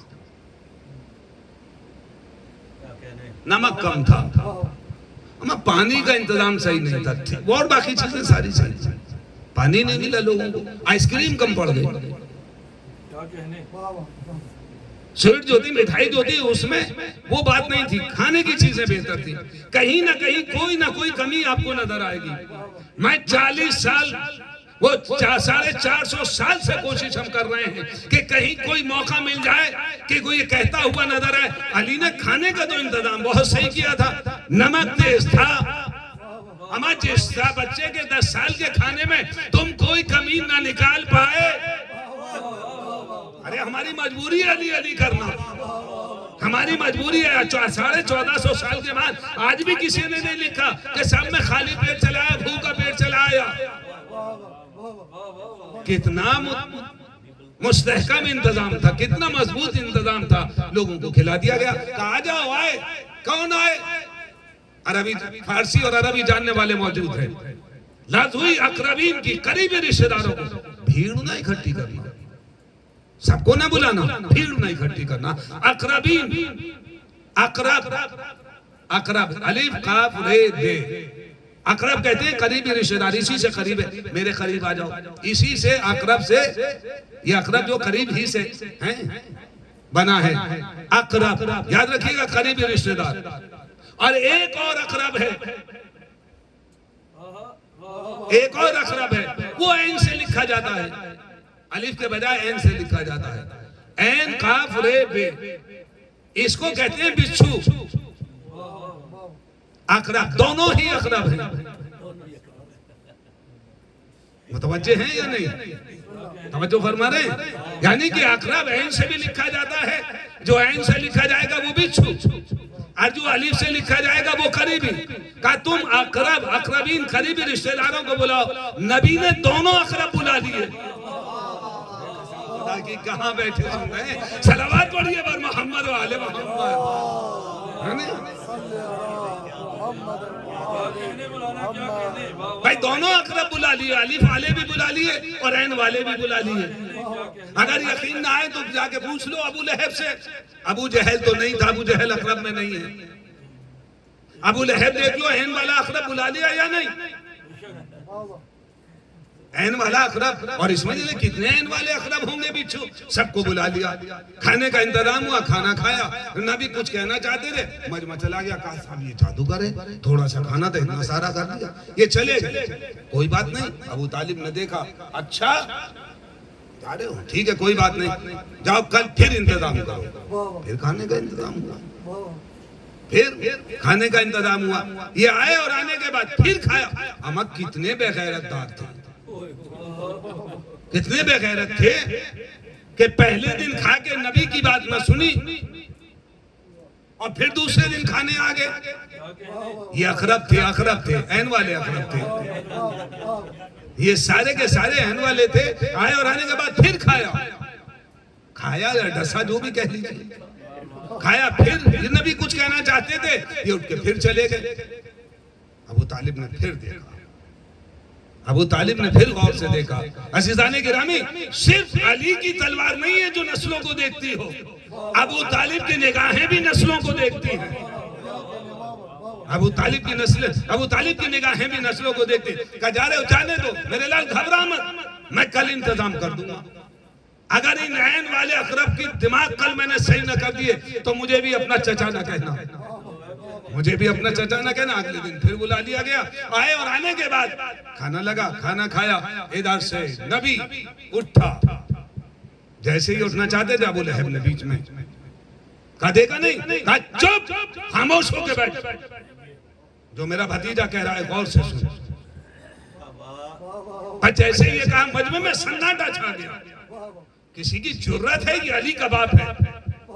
نمک کم تھا، ہمیں پانی کا انتظام صحیح نہیں تھا، اور باقی چیزیں ساری صحیح تھیں، پانی نہیں ملا لوگوں کو، آئس کریم کم پڑ گئی، سویٹ جو تھی، مٹھائی جو تھی، اس میں وہ بات نہیں تھی، کھانے کی چیزیں بہتر تھی۔ کہیں نہ کہیں کوئی نہ کوئی کمی آپ کو نظر آئے گی۔ میں 40 سال، وہ 450 سال سے کوشش ہم کر رہے ہیں کہ کہیں کوئی موقع مل جائے کہ کوئی یہ کہتا ہوا نظر آئے علی نے کھانے کا تو انتظام بہت صحیح کیا تھا، نمک تیز تھا، اما جس طرح بچے کے 10 سال کے کھانے میں تم کوئی کمی نہ نکال پائے۔ ارے ہماری مجبوری ہے علی علی کرنا، ہماری مجبوری ہے۔ 1450 سال کے بعد آج بھی کسی نے نہیں لکھا کہ سب میں خالی پیٹ چلایا، بھوکا پیٹ چلایا۔ کتنا مستحکم انتظام تھا، کتنا مضبوط انتظام تھا، لوگوں کو کھلا دیا گیا۔ کہا جاؤ آئے، کون آئے؟ عربی، فارسی اور عربی جاننے والے موجود ہیں۔ لفظ ہوئی اقربین کی، قریبی رشتہ داروں کو، بھیڑ نہ اکٹھی کرنا، سب کو نہ بلانا، بھیڑ نہ اکٹھی کرنا۔ اقربین، اقرب، اقرب، الف قاف رے دے، اقرب کہتے ہیں قریبی رشتہ دار، اسی سے قریب ہے، میرے قریب آ جاؤ، اسی سے اقرب سے، یہ اقرب جو قریب ہی سے ہیں بنا ہے، اقرب یاد رکھیے گا، قریبی رشتہ دار۔ اور ایک اور اقرب ہے، ایک اور اقرب ہے، وہ عین سے لکھا جاتا ہے، الف کے بجائے عین سے لکھا جاتا ہے، عین قاف رے بے، اس کو کہتے ہیں بچھو۔ اقرب دونوں ہی اقرب ہیں، متوجہ ہیں یا نہیں؟ توجہ فرما رہے ہیں؟ یعنی کہ اقرب عین سے بھی لکھا جاتا ہے، جو عین سے لکھا جائے گا وہ بچھو، اور جو الف سے لکھا جائے گا وہ قریبی۔ کہا تم اقرب، اقربین قریبی رشتہ داروں کو بلاؤ، نبی نے دونوں اقرب بلا لیے۔ خدا کی کہاں بیٹھے سن رہے ہیں؟ صلوات پڑھیے بر محمد و آل محمد۔ بھائی دونوں اقرب بلا لیے، الف والے بھی بلا لیے اور عین والے بھی بلا لیے۔ اگر یقین نہ آئے تو جا کے پوچھ لو ابو لہب سے، ابو جہل تو نہیں تھا، ابو جہل اقرب میں نہیں ہے، ابو لہب دیکھ لو عین والا اقرب بلا لیا یا نہیں۔ عین والا اقرب، اور اس مجلس میں کتنے عین والے اقرب ہوں گے بچھو. سب کو بلا لیا، کھانے کا انتظام ہوا، کھانا کھایا. نبی کچھ کہنا چاہتے تھے، مجمع چلا گیا. کہا صاحب یہ جادوگر ہے، تھوڑا سا کھانا تھا اتنا سارا کر دیا. یہ چلے گئے، کوئی بات نہیں. ابو طالب نے دیکھا، اچھا جا رہے ہو، ٹھیک ہے کوئی بات نہیں، جاؤ کل پھر انتظام کرو. پھر کھانے کا انتظام ہوا، پھر کھانے کا انتظام ہوا. یہ آئے اور آنے کے بعد پھر کھایا. اما کتنے بے غیرت دار تھے، کتنے بے غیرت تھے کہ پہلے دن کھا کے نبی کی بات نہ سنی اور پھر دوسرے دن کھانے آگے. یہ اقرب تھے، اقرب تھے، عین والے اقرب تھے. یہ سارے کے سارے عین والے تھے. آئے اور آنے کے بعد پھر کھایا، کھایا یا ڈسا جو بھی کہہ لیجیے، کھایا. پھر یہ نبی کچھ کہنا چاہتے تھے، یہ اٹھ کے پھر چلے گئے. ابو طالب نے پھر دیکھا، ابو طالب نے پھر غور سے دیکھا. عزیزان گرامی، صرف علی کی تلوار نہیں ہے جو نسلوں کو دیکھتی ہو، ابو طالب کی نگاہیں بھی نسلوں کو دیکھتی ہیں. ابو طالب کی نگاہیں بھی نسلوں کو دیکھتی ہیں. کہا جا رہے ہو جانے دو میرے لال، گھبرا مت، میں کل انتظام کر دوں گا. اگر ان عین والے اقرب کی دماغ کل میں نے صحیح نہ کر دیے تو مجھے بھی اپنا چچا نہ کہنا، مجھے بھی اپنا چچا نہ کہنا. اگلے دن پھر بلا لیا گیا. آئے اور آنے کے بعد کھانا لگا، کھانا کھایا. ادھر سے نبی اٹھا، جیسے ہی اٹھنا چاہتے تھے ابو لہب نے بیچ میں کہا دیکھا نہیں، کہا چپ، خاموش ہو کے بیٹھ، جو میرا بھتیجا کہہ رہا ہے غور سے سن. اور جیسے ہی یہ کہا مجمع میں سناٹا چھا گیا. کسی کی جرت ہے، یہ علی کا باپ ہے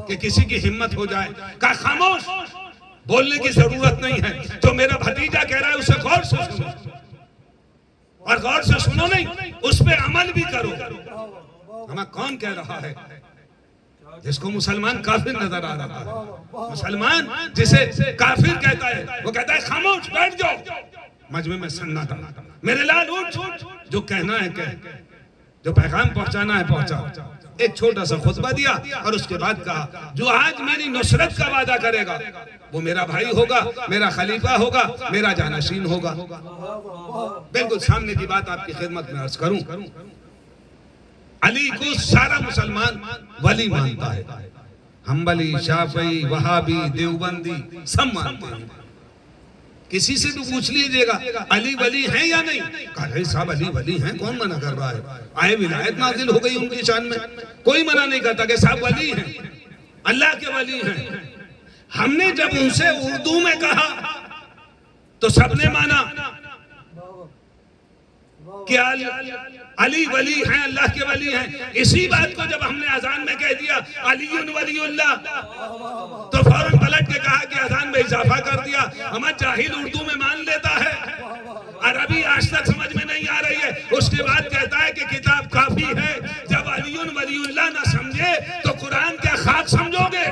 کہ کسی کی ہمت ہو جائے. کہا خاموش، بولنے کی ضرورت نہیں ہے، جو میرا بھتیجا کہہ رہا ہے اسے غور سے سنو، اور غور سے سنو نہیں، اس پہ عمل بھی کرو. ہمیں کون کہہ رہا ہے؟ جس کو مسلمان کافر نظر آ رہا ہے. مسلمان جسے کافر کہتا ہے وہ کہتا ہے خاموش بیٹھ جاؤ. مجمع میں سناٹا. میرے لال اٹھ، جو کہنا ہے کہہ، جو پیغام پہنچانا ہے پہنچا. ایک چھوٹا سا خطبہ دیا اور اس کے بعد کہا جو آج میری نصرت کا وعدہ کرے گا وہ میرا بھائی ہوگا، میرا خلیفہ ہوگا، میرا جانشین ہوگا. بالکل سامنے کی بات آپ کی خدمت میں عرض کروں. علی کو سارا مسلمان ولی مانتا ہے. حنبلی، شافعی، وہابی، دیوبندی سب مانتے ہیں. کسی سے بھی پوچھ لیجئے گا علی ولی ہیں یا نہیں، کہا صاحب علی ولی ہیں، کون منع کر رہا ہے؟ آئے ولایت نازل ہو گئی ان کی شان میں، کوئی منع نہیں کرتا کہ صاحب ولی ہیں، اللہ کے ولی ہیں. ہم نے جب ان سے اردو میں کہا تو سب نے مانا کہ علی ولی ہیں، اللہ کے ولی ہیں. اسی بات کو جب ہم نے اذان میں کہہ دیا علی ولی اللہ تو فوراً پلٹ کے کہا کہ اذان میں اضافہ کر دیا. ہمیں جاہل اردو میں مان لیتا ہے، عربی آج تک سمجھ میں نہیں آ رہی ہے. اس کے بعد کہتا ہے کہ کتاب کافی ہے. جب علی ولی اللہ نہ سمجھے تو قرآن کیا خاک سمجھو گے؟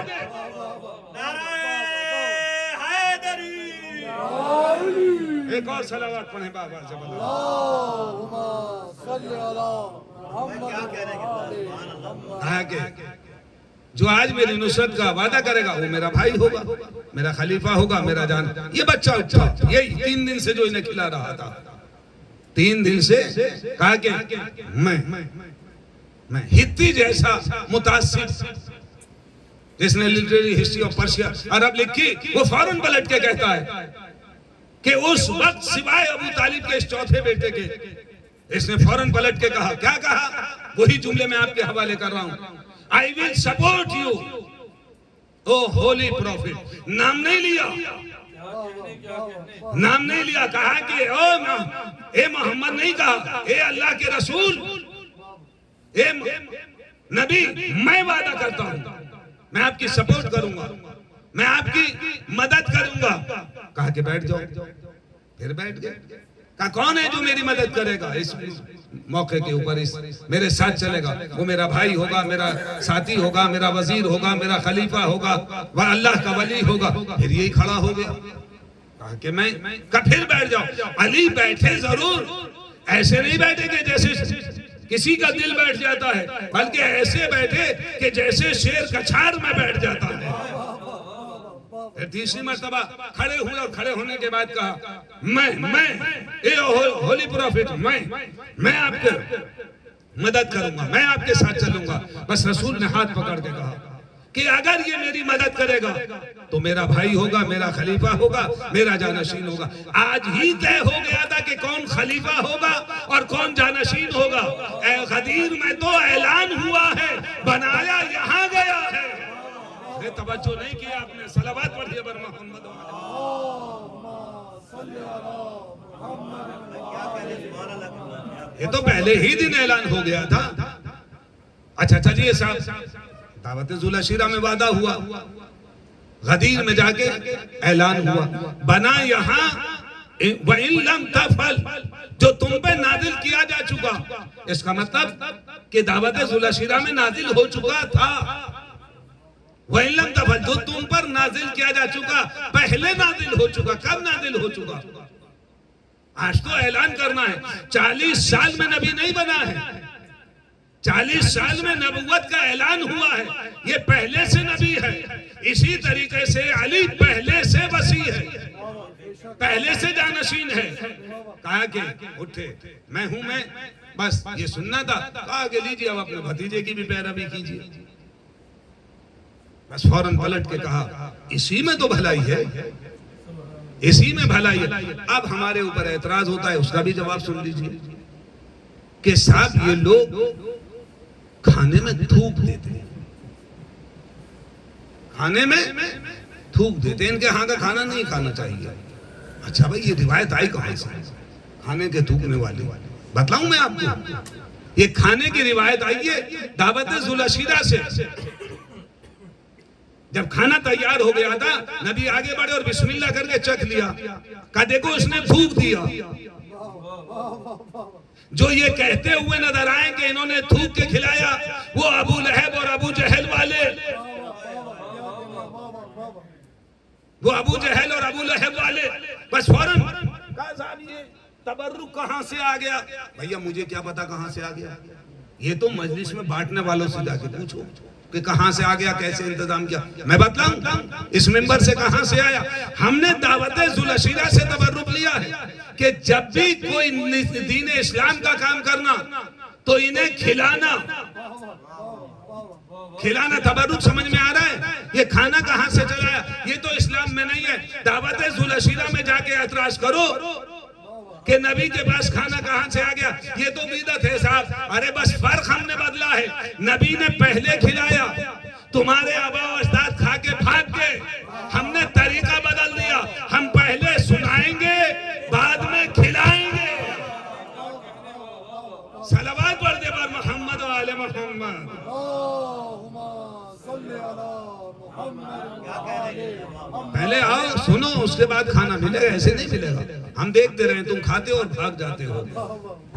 ایک اور صلوات پڑھیں بابا زبردست. جو آج میری نصرت کا وعدہ کرے گا وہ میرا بھائی ہوگا، میرا خلیفہ ہوگا، میرا جان. یہ بچہ اٹھا، یہی 3 دن سے جو انہیں کھلا رہا تھا، 3 دن سے کہا کہ میں ہتی جیسا متاثر، جس نے لٹریری ہسٹری آف پرشیا عرب لکھی، وہ فوراً پلٹ کے کہتا ہے کہ اس وقت سوائے ابو طالب کے اس چوتھے بیٹے کے، اس نے فوراً پلٹ کے کہا، کیا کہا؟ وہی جملے میں آپ کے حوالے کر رہا ہوں. I will support you, oh holy prophet. نام نہیں لیا، نام نہیں لیا. کہا کہ اے محمد نہیں کہا، اے اللہ کے رسول، اے نبی، میں وعدہ کرتا ہوں میں آپ کی سپورٹ کروں گا، میں آپ کی مدد کروں گا. کہا کہ بیٹھ جاؤ. پھر بیٹھ گئے. کہا کون ہے جو میری مدد کرے گا اس موقع کے اوپر، میرے ساتھ چلے گا؟ وہ میرا بھائی ہوگا، میرا ساتھی ہوگا، میرا وزیر ہوگا، میرا خلیفہ ہوگا، وہ اللہ کا ولی ہوگا. پھر یہی کھڑا ہو گیا. کہا کہ میں، کہا پھر بیٹھ جاؤ. علی بیٹھے ضرور، ایسے نہیں بیٹھے کہ جیسے کسی کا دل بیٹھ جاتا ہے، بلکہ ایسے بیٹھے کہ جیسے شیر کچھار میں بیٹھ جاتا ہے. پھر تیسری مرتبہ کھڑے ہوئے اور کھڑے ہونے کے بعد کہا میں اے ہولی پروفٹ میں آپ کے مدد کروں گا، میں آپ کے ساتھ چلوں گا. بس رسول نے ہاتھ پکڑ کے کہا کہ اگر یہ میری مدد کرے گا تو میرا بھائی ہوگا، میرا خلیفہ ہوگا، میرا جانشین ہوگا. آج ہی طے ہو گیا تھا کہ کون خلیفہ ہوگا اور کون جانشین ہوگا. اے غدیر میں تو اعلان ہوا ہے، بنایا یہاں گیا ہے. توجہ نہیں کیا آپ نے. صلوات پڑھیے بر محمد. یہ تو پہلے ہی دن اعلان ہو گیا تھا. اچھا چلیے صاحب، دعوت ذوالعشیرہ میں وعدہ ہوا، غدیر میں جا کے اعلان ہوا بنا یہاں وَإِن لَمْ تَفْعَلْ، جو تم پہ نازل کیا جا چکا. اس کا مطلب کہ دعوت ذوالعشیرہ میں نازل ہو چکا تھا. وَإِن لَمْ تَفْعَلْ، جو تم پر نازل کیا جا چکا، پہلے نازل ہو چکا. کب نازل ہو چکا؟ آج تو اعلان کرنا ہے. 40 سال میں نبی نہیں بنا ہے، 40 سال میں نبوت کا اعلان ہوا ہے. یہ پہلے سے نبی ہے. اسی طریقے سے علی پہلے سے وسیع ہے، پہلے سے جانشین ہے. کہا کہ اٹھے میں ہوں، میں بس یہ سننا تھا. کہا کہ لیجئے اب اپنے بھتیجے کی بھی پیروی کیجئے. بس فوراً پلٹ کے کہا اسی میں تو بھلائی ہے، اسی میں بھلائی ہے. اب ہمارے اوپر اعتراض ہوتا ہے، اس کا بھی جواب سن لیجئے کہ صاحب یہ لوگ کھانے میں تھوک دیتے ہیں، کھانے میں تھوک دیتے ہیں. ان کے ہاں کا کھانا نہیں کھانا چاہیے. اچھا بھائی یہ روایت آئی کہاں سے کھانے کے تھوکنے والی؟ بتلاؤں میں آپ کو. یہ کھانے کی روایت آئی ہے دعوت ذوالعشیرہ سے. جب کھانا تیار ہو گیا تھا، نبی آگے بڑھے اور بسم اللہ کر کے چکھ لیا. کہا دیکھو اس نے تھوک دیا. جو یہ کہتے ہوئے نظر آئیں کہ انہوں نے تھوک کے کھلایا، وہ ابو لہب اور ابو جہل والے، وہ ابو جہل اور ابو لہب والے. بس فوراً کہا صاحب یہ تبرک کہاں سے آ گیا؟ بھیا مجھے کیا پتا کہاں سے آ گیا. یہ تو مجلس میں بانٹنے والوں سے جا کے پوچھو کہ کہاں سے آ گیا، کیسے انتظام کیا. میں بتلاؤں اس منبر سے کہاں سے آیا. ہم نے دعوت ذوالعشیرہ سے تبرک لیا ہے کہ جب بھی کوئی دین اسلام کا کام کرنا تو انہیں کھلانا. تبرک سمجھ میں آ رہا ہے؟ یہ کھانا کہاں سے چلایا؟ یہ تو اسلام میں نہیں ہے. دعوت ذوالعشیرہ میں جا کے اعتراض کرو کہ نبی کے پاس کھانا کہاں سے آ گیا، یہ تو بدعت ہے صاحب. ارے بس فرق ہم نے بدلا ہے. نبی نے پہلے کھلایا، تمہارے آبا و اجداد کھا کے بھاگ گئے. ہم نے طریقہ بدل دیا. ہم پہلے سنائیں گے، بعد میں کھلائیں گے. صلوات پڑھ دے بر محمد و آل محمد. پہلے آؤ سنو، اس کے بعد کھانا ملے گا. ایسے نہیں ملے گا. ہم دیکھتے رہے تم کھاتے ہو اور بھاگ جاتے ہو،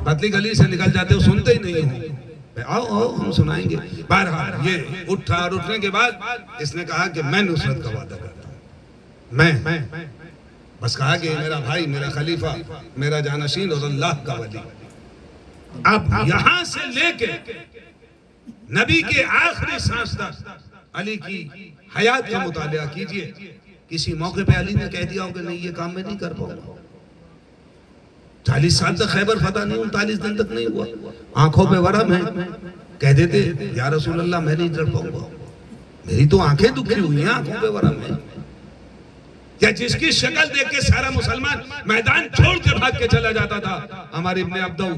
پتلی گلی سے نکل جاتے ہو، سنتے ہی نہیں ہو. آؤ ہم سنائیں گے. بہرحال یہ اٹھا اور اٹھنے کے بعد اس نے کہا کہ میں نصرت کا وعدہ کرتا ہوں. میں بس کہا کہ میرا بھائی، میرا خلیفہ، میرا جانشین اور اللہ کا ولی. اب یہاں سے لے کے نبی کے آخری سانس تک علی کی حیات کا مطالعہ کیجئے. کسی موقع پہ علی نے کہہ دیا ہو کہ نہیں یہ کام میں نہیں کر پاؤں گا. 40 سال تک خیبر فتح نہیں، 39 دن تک نہیں ہوا. آنکھوں پہ ورم ہے. کہہ دیتے یا رسول اللہ میں نہیں چڑھ پاؤں گا، میری تو آنکھیں دکھی ہوئی ہیں، آنکھوں پہ ورم ہے. یا جس کی شکل دیکھ کے سارا مسلمان میدان چھوڑ کے بھاگ کے چلا جاتا تھا. عمر ابن عبدو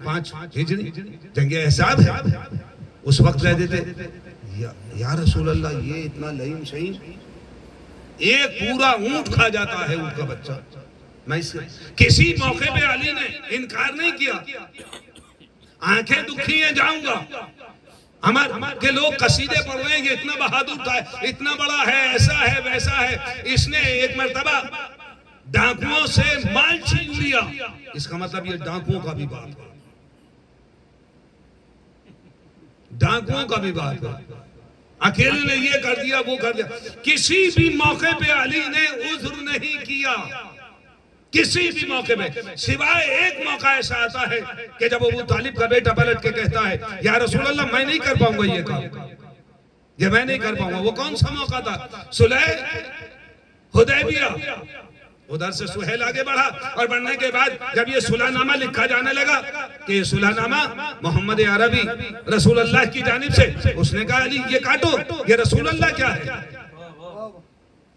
5 ہجری جنگ احزاب ہے، اس وقت کہہ دیتے یا رسول اللہ یہ اتنا لئیم شہین، ایک پورا اونٹ کھا جاتا ہے اونٹ کا بچہ. کسی موقع پہ علی نے انکار نہیں کیا. آنکھیں دکھی ہیں، جاؤں گا. عمر کے لوگ قصیدے پڑھ رہے ہیں، یہ اتنا بہادر تھا، اتنا بڑا ہے، ایسا ہے ویسا ہے. اس نے ایک مرتبہ ڈاکوؤں سے مال چھین لیا. اس کا مطلب یہ ڈاکوؤں کا بھی بات ہے، ڈاکوؤں کا بھی بات ہے. اکیلے نے یہ کر دیا وہ کر دیا. کسی بھی موقع پہ علی نے عذر نہیں کیا، کسی بھی موقع پہ. سوائے ایک موقع ایسا آتا ہے کہ جب ابو طالب کا بیٹا پلٹ کے کہتا ہے یا رسول اللہ میں نہیں کر پاؤں گا یہ کام. یہ میں نہیں کر پاؤں گا. وہ کون سا موقع تھا؟ صلح حدیبیہ. ادھر سے سہیل آگے بڑھا اور بڑھنے کے بعد جب یہ صلح نامہ لکھا جانے لگا کہ یہ صلح نامہ محمد عربی رسول اللہ کی جانب سے، اس نے کہا علی یہ کاٹو، یہ رسول اللہ کیا ہے؟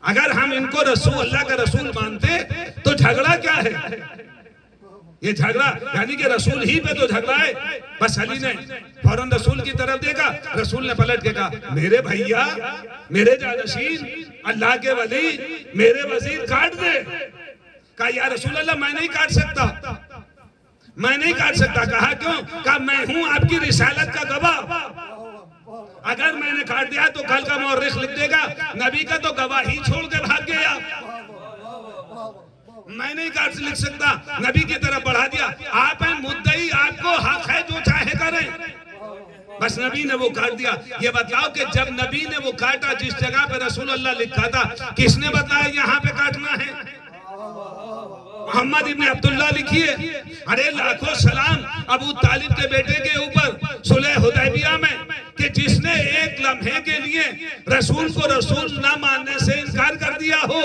اگر ہم ان کو رسول اللہ کا رسول مانتے تو جھگڑا کیا ہے؟ یہ جھگڑا یعنی کہ رسول ہی پہ تو جھگڑا ہے. بس علی نے فوراً رسول کی طرف دیکھا. رسول نے پلٹ کے کہا میرے بھائیا، میرے جانشین، اللہ کے ولی، میرے وزیر کاٹ دے. کہا یا رسول اللہ میں نہیں کاٹ سکتا، میں نہیں کاٹ سکتا. کہا کیوں؟ کہا میں ہوں آپ کی رسالت کا گواہ. اگر میں نے کاٹ دیا تو کل کا مورخ لکھ دے گا نبی کا تو گواہی چھوڑ کے بھاگ گیا. میں نہیں کاٹ لکھ سکتا. نبی کی طرف بڑھا دیا. آپ ہیں مدعی، آپ کو حق ہے جو چاہے کریں. بس نبی نے وہ کاٹ دیا. یہ بتلاؤ کہ جب نبی نے وہ کاٹا جس جگہ پہ رسول اللہ لکھا تھا، کس نے بتایا یہاں پہ کاٹنا ہے؟ محمد ابن عبداللہ لکھیے. ارے لاکھوں سلام ابو طالب کے بیٹے کے اوپر صلح حدیبیہ میں کہ جس نے ایک لمحے کے لیے رسول کو رسول نہ ماننے سے انکار کر دیا ہو.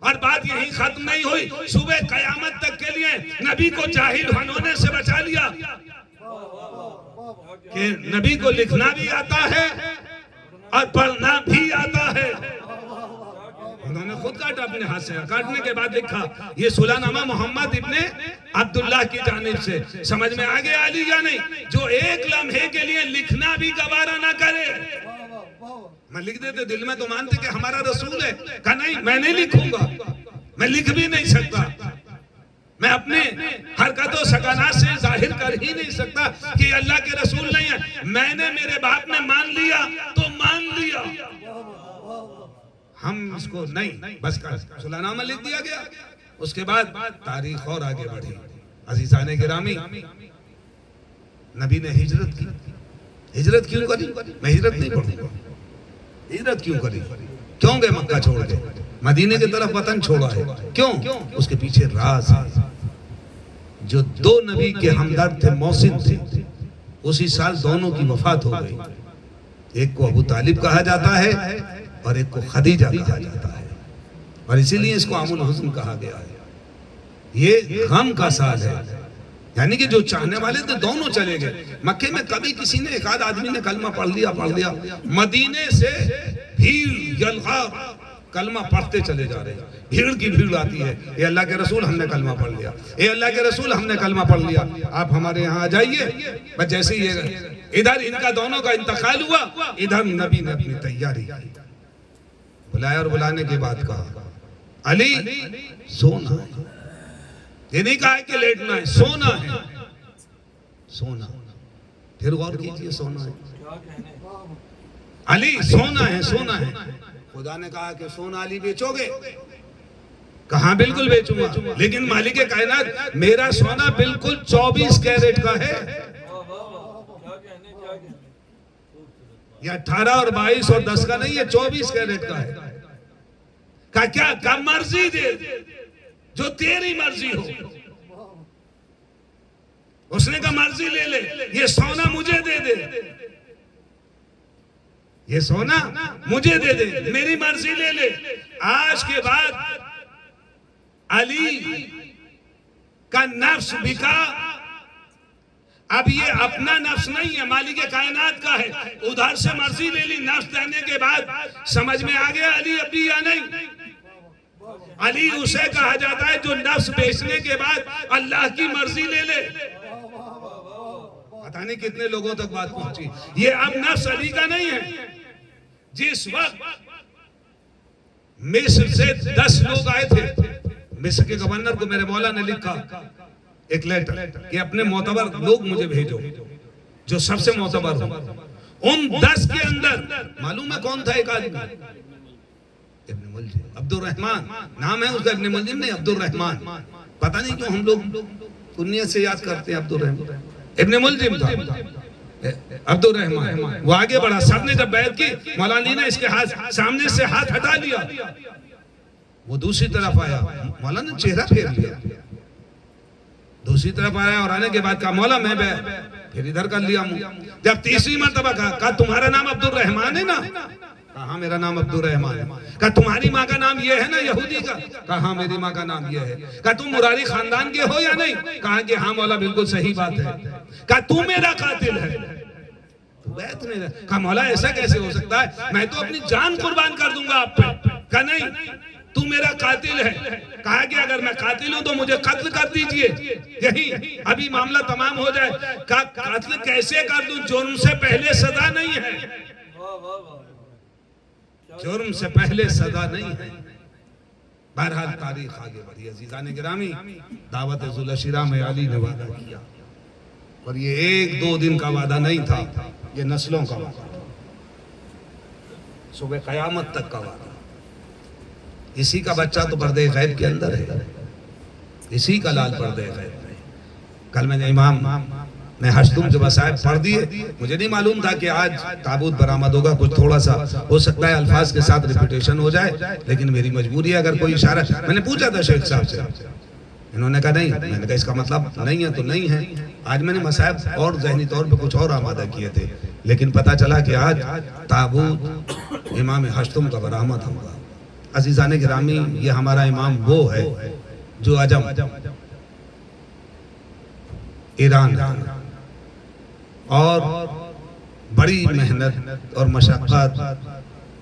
اور بات یہی ختم نہیں ہوئی، صبح قیامت تک کے لیے نبی کو جاہل ہونے سے بچا لیا کہ نبی کو لکھنا بھی آتا ہے اور پڑھنا بھی آتا ہے. انہوں نے خود کاٹا اپنے ہاتھ سے. کاٹنے کے بعد لکھا یہ صلح نامہ محمد ابن عبداللہ کی جانب سے. سمجھ میں آگے علی یا نہیں؟ جو ایک لمحے کے لیے لکھنا بھی گوارا نہ کرے. میں لکھ دیتے دل میں تو مانتے کہ ہمارا رسول ہے. کہا نہیں میں نہیں لکھوں گا، میں لکھ بھی نہیں سکتا. میں اپنے حرکت و سکنات سے ظاہر کر ہی نہیں سکتا کہ یہ اللہ کے رسول نہیں ہے. میں نے میرے باپ نے مان لیا تو مان لیا. ہم اس کو نہیں، بس صلح نامہ لکھ دیا گیا. اس کے بعد تاریخ اور آگے بڑھی. عزیزان گرامی، نبی نے ہجرت کی. ہجرت کیوں کری؟ میں ہجرت نہیں پڑھوں گا. ہجرت کیوں کری؟ کیوں گئے مکہ چھوڑ کے؟ مدینے کی طرف وطن چھوڑا ہے. کیوں؟ اس کے پیچھے راز ہے. جو دو نبی کے ہمدرد تھے، محسن تھے، اسی سال دونوں کی وفات ہو گئی. ایک کو ابو طالب کہا جاتا ہے اور ایک کو خدیجہ کہا جاتا ہے، اور اسی لیے اس کو عام الحزن کہا گیا ہے. یہ غم کا سال ہے. یعنی کہ جو چاہنے والے تھے دونوں چلے گئے. مکے میں کبھی کسی نے ایک آدھ آدمی نے کلمہ پڑھ لیا. مدینے سے بھیڑ یلغار کلمہ پڑھتے چلے جا رہے ہیں. بھیڑ کی بھیڑ آتی ہے. اے اللہ کے رسول ہم نے کلمہ پڑھ لیا، اے اللہ کے رسول ہم نے کلمہ پڑھ لیا، آپ ہمارے یہاں آ جائیے. بس جیسے ہی ادھر ان کا دونوں کا انتقال ہوا، ادھر نبی نے اپنی تیاری کی. بلایا اور بلانے کے بعد کہا علی سونا ہے. یہ نہیں کہا کہ لیٹنا ہے، سونا ہے. سونا پھر غور کیجئے، سونا ہے. علی سونا ہے، سونا ہے. خدا نے کہا کہ سونا علی بیچو گے؟ کہاں بالکل بیچوں گا، لیکن مالک کائنات میرا سونا بالکل 24 کیرٹ کا ہے. یہ 18 اور 22 اور 10 کا نہیں، یہ 24 کیرٹ کا ہے. کہا کیا؟ کہا مرضی دے، جو تیری مرضی ہو. اس نے کہا مرضی لے لے، یہ سونا مجھے دے دے، یہ سونا مجھے دے دے، میری مرضی لے لے. آج کے بعد علی کا نفس بکا. اب یہ اپنا نفس نہیں ہے، مالک کائنات کا ہے. ادھر سے مرضی لے لی. نفس دینے کے بعد سمجھ میں آ گیا علی اب بھی یا نہیں؟ علی اسے کہا جاتا ہے جو نفس بیچنے کے بعد اللہ کی مرضی لے لے. پتہ نہیں کتنے لوگوں تک بات پہنچی. یہ اب نفس علی کا نہیں ہے. جس وقت مصر سے 10 لوگ آئے تھے، مصر کے گورنر کو میرے مولا نے لکھا ایک لیٹر کہ اپنے معتبر لوگ مجھے بھیجو جو سب سے معتبر ہو. ان 10 کے اندر معلوم ہے کون تھا؟ ایک آدمی ابن ملجم، عبد الرحمن نام ہے اس کا. ابن ملجم نہیں، عبد الرحمن. پتہ نہیں کیوں ہم لوگ کنیت سے یاد کرتے ہیں عبد الرحمن. ابن ملجم تھا عبد الرحمن. وہ آگے بڑھا. سب نے جب بیعت کی، مولا علی نے اس کے ہاتھ سامنے سے ہاتھ ہٹا لیا. وہ دوسری طرف آیا، مولا نے چہرہ پھیر لیا. دوسری طرف آیا اور آنے کے بعد کہا مولا پھر ادھر کر لیا منہ. جب تیسری مرتبہ کہا تمہارا نام عبد الرحمن ہے نا؟ کہا ہاں میرا نام عبد الرحمن ہے. کہا تمہاری ماں کا نام یہ ہے نا یہودی کا؟ کہا ہاں میری ماں کا نام یہ ہے. کہا تم مراری خاندان کے ہو یا نہیں؟ کہا کہ ہاں مولا بالکل صحیح بات ہے. کہا تو میرا قاتل ہے. کہا مولا ایسا کیسے ہو سکتا ہے؟ میں تو اپنی جان قربان کر دوں گا آپ پہ. کہا نہیں تو میرا قاتل ہے. کہا کہ اگر میں قاتل ہوں تو مجھے قتل کر دیجئے, یہی ابھی معاملہ تمام ہو جائے. کہا قتل کیسے کر دوں؟ جرم سے پہلے سزا نہیں ہے. جرم سے پہلے سزا نہیں ہے. بہرحال تاریخ آگے بڑھی. عزیزان گرامی, دعوت ذوالعشرہ میں علی نے وعدہ کیا, اور یہ 1-2 دن کا وعدہ نہیں تھا, یہ نسلوں کا وعدہ, صبح قیامت تک کا وعدہ. اسی کا بچہ تو پردے غیب کے اندر ہے, اسی کا لال پردے غیب ہے. کل میں نے امام نے ہشتم جو مسائب پڑھ دیے, مجھے نہیں معلوم تھا کہ آج تابوت برآمد ہوگا. کچھ تھوڑا سا ہو سکتا ہے الفاظ کے ساتھ ریپیٹیشن ہو جائے, لیکن میری مجبوری ہے. اگر کوئی اشارہ, میں نے پوچھا تھا شیخ صاحب سے, انہوں نے کہا نہیں. میں نے کہا اس کا مطلب نہیں ہے تو نہیں ہے. آج میں نے مسائب اور ذہنی طور پہ کچھ اور آمادہ کیے تھے, لیکن پتا چلا کہ آج تابوت امام ہشتم کا برآمد ہوگا. عزیزان گرامی, یہ ہمارا امام وہ ہے جو عجم ایران اور بڑی محنت اور مشقت,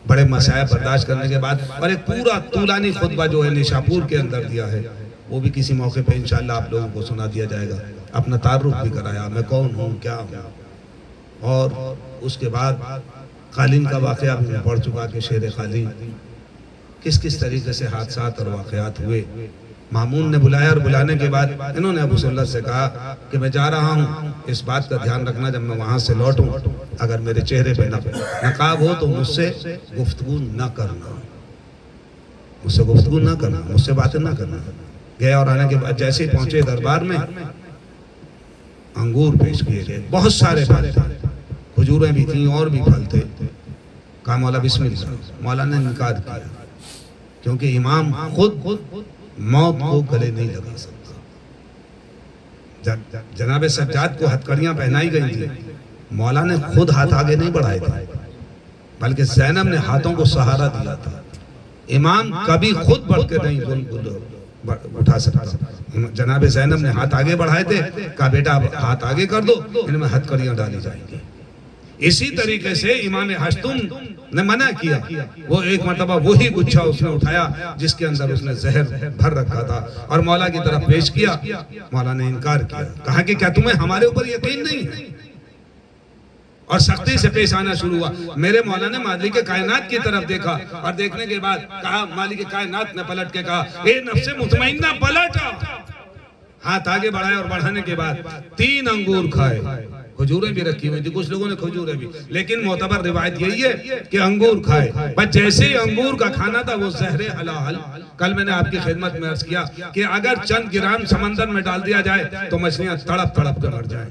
بڑے مسائب برداشت کرنے کے بعد, اور ایک پورا طولانی خطبہ جو ہے نشاپور کے اندر دیا ہے, وہ بھی کسی موقع پہ انشاءاللہ آپ لوگوں کو سنا دیا جائے گا. اپنا تعارف بھی کرایا, میں کون ہوں, کیا ہوں, اور اس کے بعد قالین کا واقعہ بھی میں پڑھ چکا کہ شیر قالین کس طریقے سے حادثات اور واقعات ہوئے. مامون نے بلایا, اور بلانے کے بعد انہوں نے ابو سلط سے کہا کہ میں جا رہا ہوں, اس بات کا دھیان رکھنا جب میں وہاں سے لوٹوں اگر میرے چہرے پہ نقاب ہو تو مجھ سے گفتگو نہ کرنا, مجھ سے گفتگو نہ کرنا, مجھ سے باتیں نہ کرنا. گیا اور آنے کے بعد جیسے پہنچے دربار میں, انگور پیش کیے گئے, بہت سارے پھل تھے, کھجوریں بھی تھیں اور بھی پھل تھے. کہا مولا بسم اللہ. مولا نے انکار کیا, کیونکہ امام خود موت کو گلے نہیں لگا سکتا. جناب سجاد کو ہتھکڑیاں پہنائی گئی تھی, مولا نے خود ہاتھ آگے نہیں بڑھائے تھے, بلکہ زینب نے ہاتھوں کو سہارا دیا تھا. امام کبھی خود بڑھ کے نہیں اٹھا سکتا. جناب زینب نے ہاتھ آگے بڑھائے تھے, کہا بیٹا ہاتھ آگے کر دو, ان میں ہتھکڑیاں ڈالی جائیں گی. اسی طریقے سے امام ہشتم نے منع کیا. وہ ایک مرتبہ وہی گچھا اس نے اٹھایا جس کے اندر اس نے زہر بھر رکھا تھا, اور مولا کی طرف پیش کیا. مولا نے انکار کیا, کہا کہ کیا تمہیں ہمارے اوپر یقین نہیں ہے, اور سختی سے پیش آنا شروع ہوا. میرے مولا نے مالک کائنات کی طرف دیکھا, اور دیکھنے کے بعد کہا, مالک کائنات نے پلٹ کے کہا, اے نفس مطمئنہ پلٹا. ہاتھ آگے بڑھائے, اور بڑھانے کے بعد 3 انگور کھائے. کھجوریں بھی رکھی ہوئی تھی, کچھ لوگوں نے کھجوریں بھی, لیکن معتبر روایت یہی ہے کہ انگور کھائے. بس جیسے ہی انگور کا کھانا تھا وہ زہر حلال. کل میں نے آپ کی خدمت میں عرض کیا کہ اگر چند گرام سمندر میں ڈال دیا جائے تو مچھلیاں تڑپ تڑپ کر مر جائیں.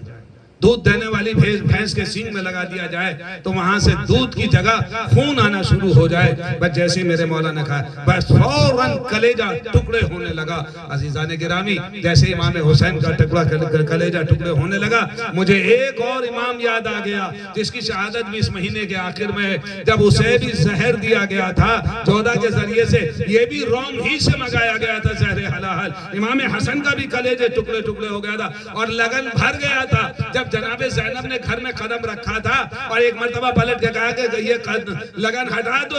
دودھ دینے والی بھینس کے سینگ میں لگا دیا جائے تو وہاں سے دودھ کی جگہ خون آنا شروع ہو جائے. بس جیسے میرے مولا نے کہا, بس فوراً کلیجہ ٹکڑے ہونے لگا. عزیزان گرامی, جیسے امام حسین کا کلیجہ ٹکڑے ہونے لگا, مجھے ایک اور امام یاد آ گیا جس کی شہادت بھی اس مہینے کے آخر میں ہے, جب اسے بھی زہر دیا گیا تھا جودہ کے ذریعے سے, یہ بھی روم ہی سے منگایا گیا تھا زہر حلال. امام حسن کا بھی کلیجے ٹکڑے ٹکڑے ہو گیا تھا, اور لگن بھر گیا تھا. جب جناب زینب نے گھر میں قدم رکھا تھا, اور ایک مرتبہ پلٹ کے کہا کہ یہ لگن ہٹا دو,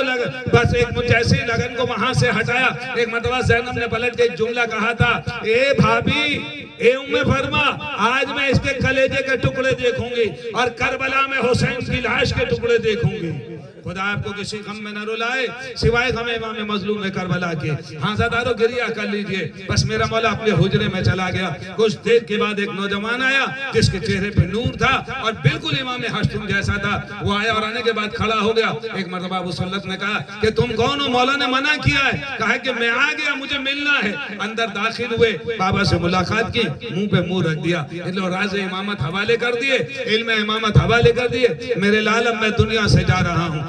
بس ایک جیسے ہی لگن کو وہاں سے ہٹایا, ایک مرتبہ زینب نے پلٹ کے ایک جملہ کہا تھا, اے بھابی, اے ام فرما, آج میں اس کے کلیجے کے ٹکڑے دیکھوں گی, اور کربلا میں حسین کی لاش کے ٹکڑے دیکھوں گی. خدا آپ کو کسی غم میں نہ رلائے سوائے غم امام مظلوم کربلا کے. ہاں زادارو گریہ کر لیجئے. بس میرا مولا اپنے حجرے میں چلا گیا. کچھ دیر کے بعد ایک نوجوان آیا جس کے چہرے پہ نور تھا اور بالکل امام ہشتم جیسا تھا. وہ آیا اور آنے کے بعد کھڑا ہو گیا. ایک مرتبہ ابو سلط نے کہا کہ تم کون ہو؟ مولا نے منع کیا ہے. کہا کہ میں آ گیا, مجھے ملنا ہے. اندر داخل ہوئے, بابا سے ملاقات کی, منہ پہ منہ رکھ دیا, راز امامت حوالے کر دیے, علم امامت حوالے کر دیے. میرے لالم میں دنیا سے جا رہا ہوں,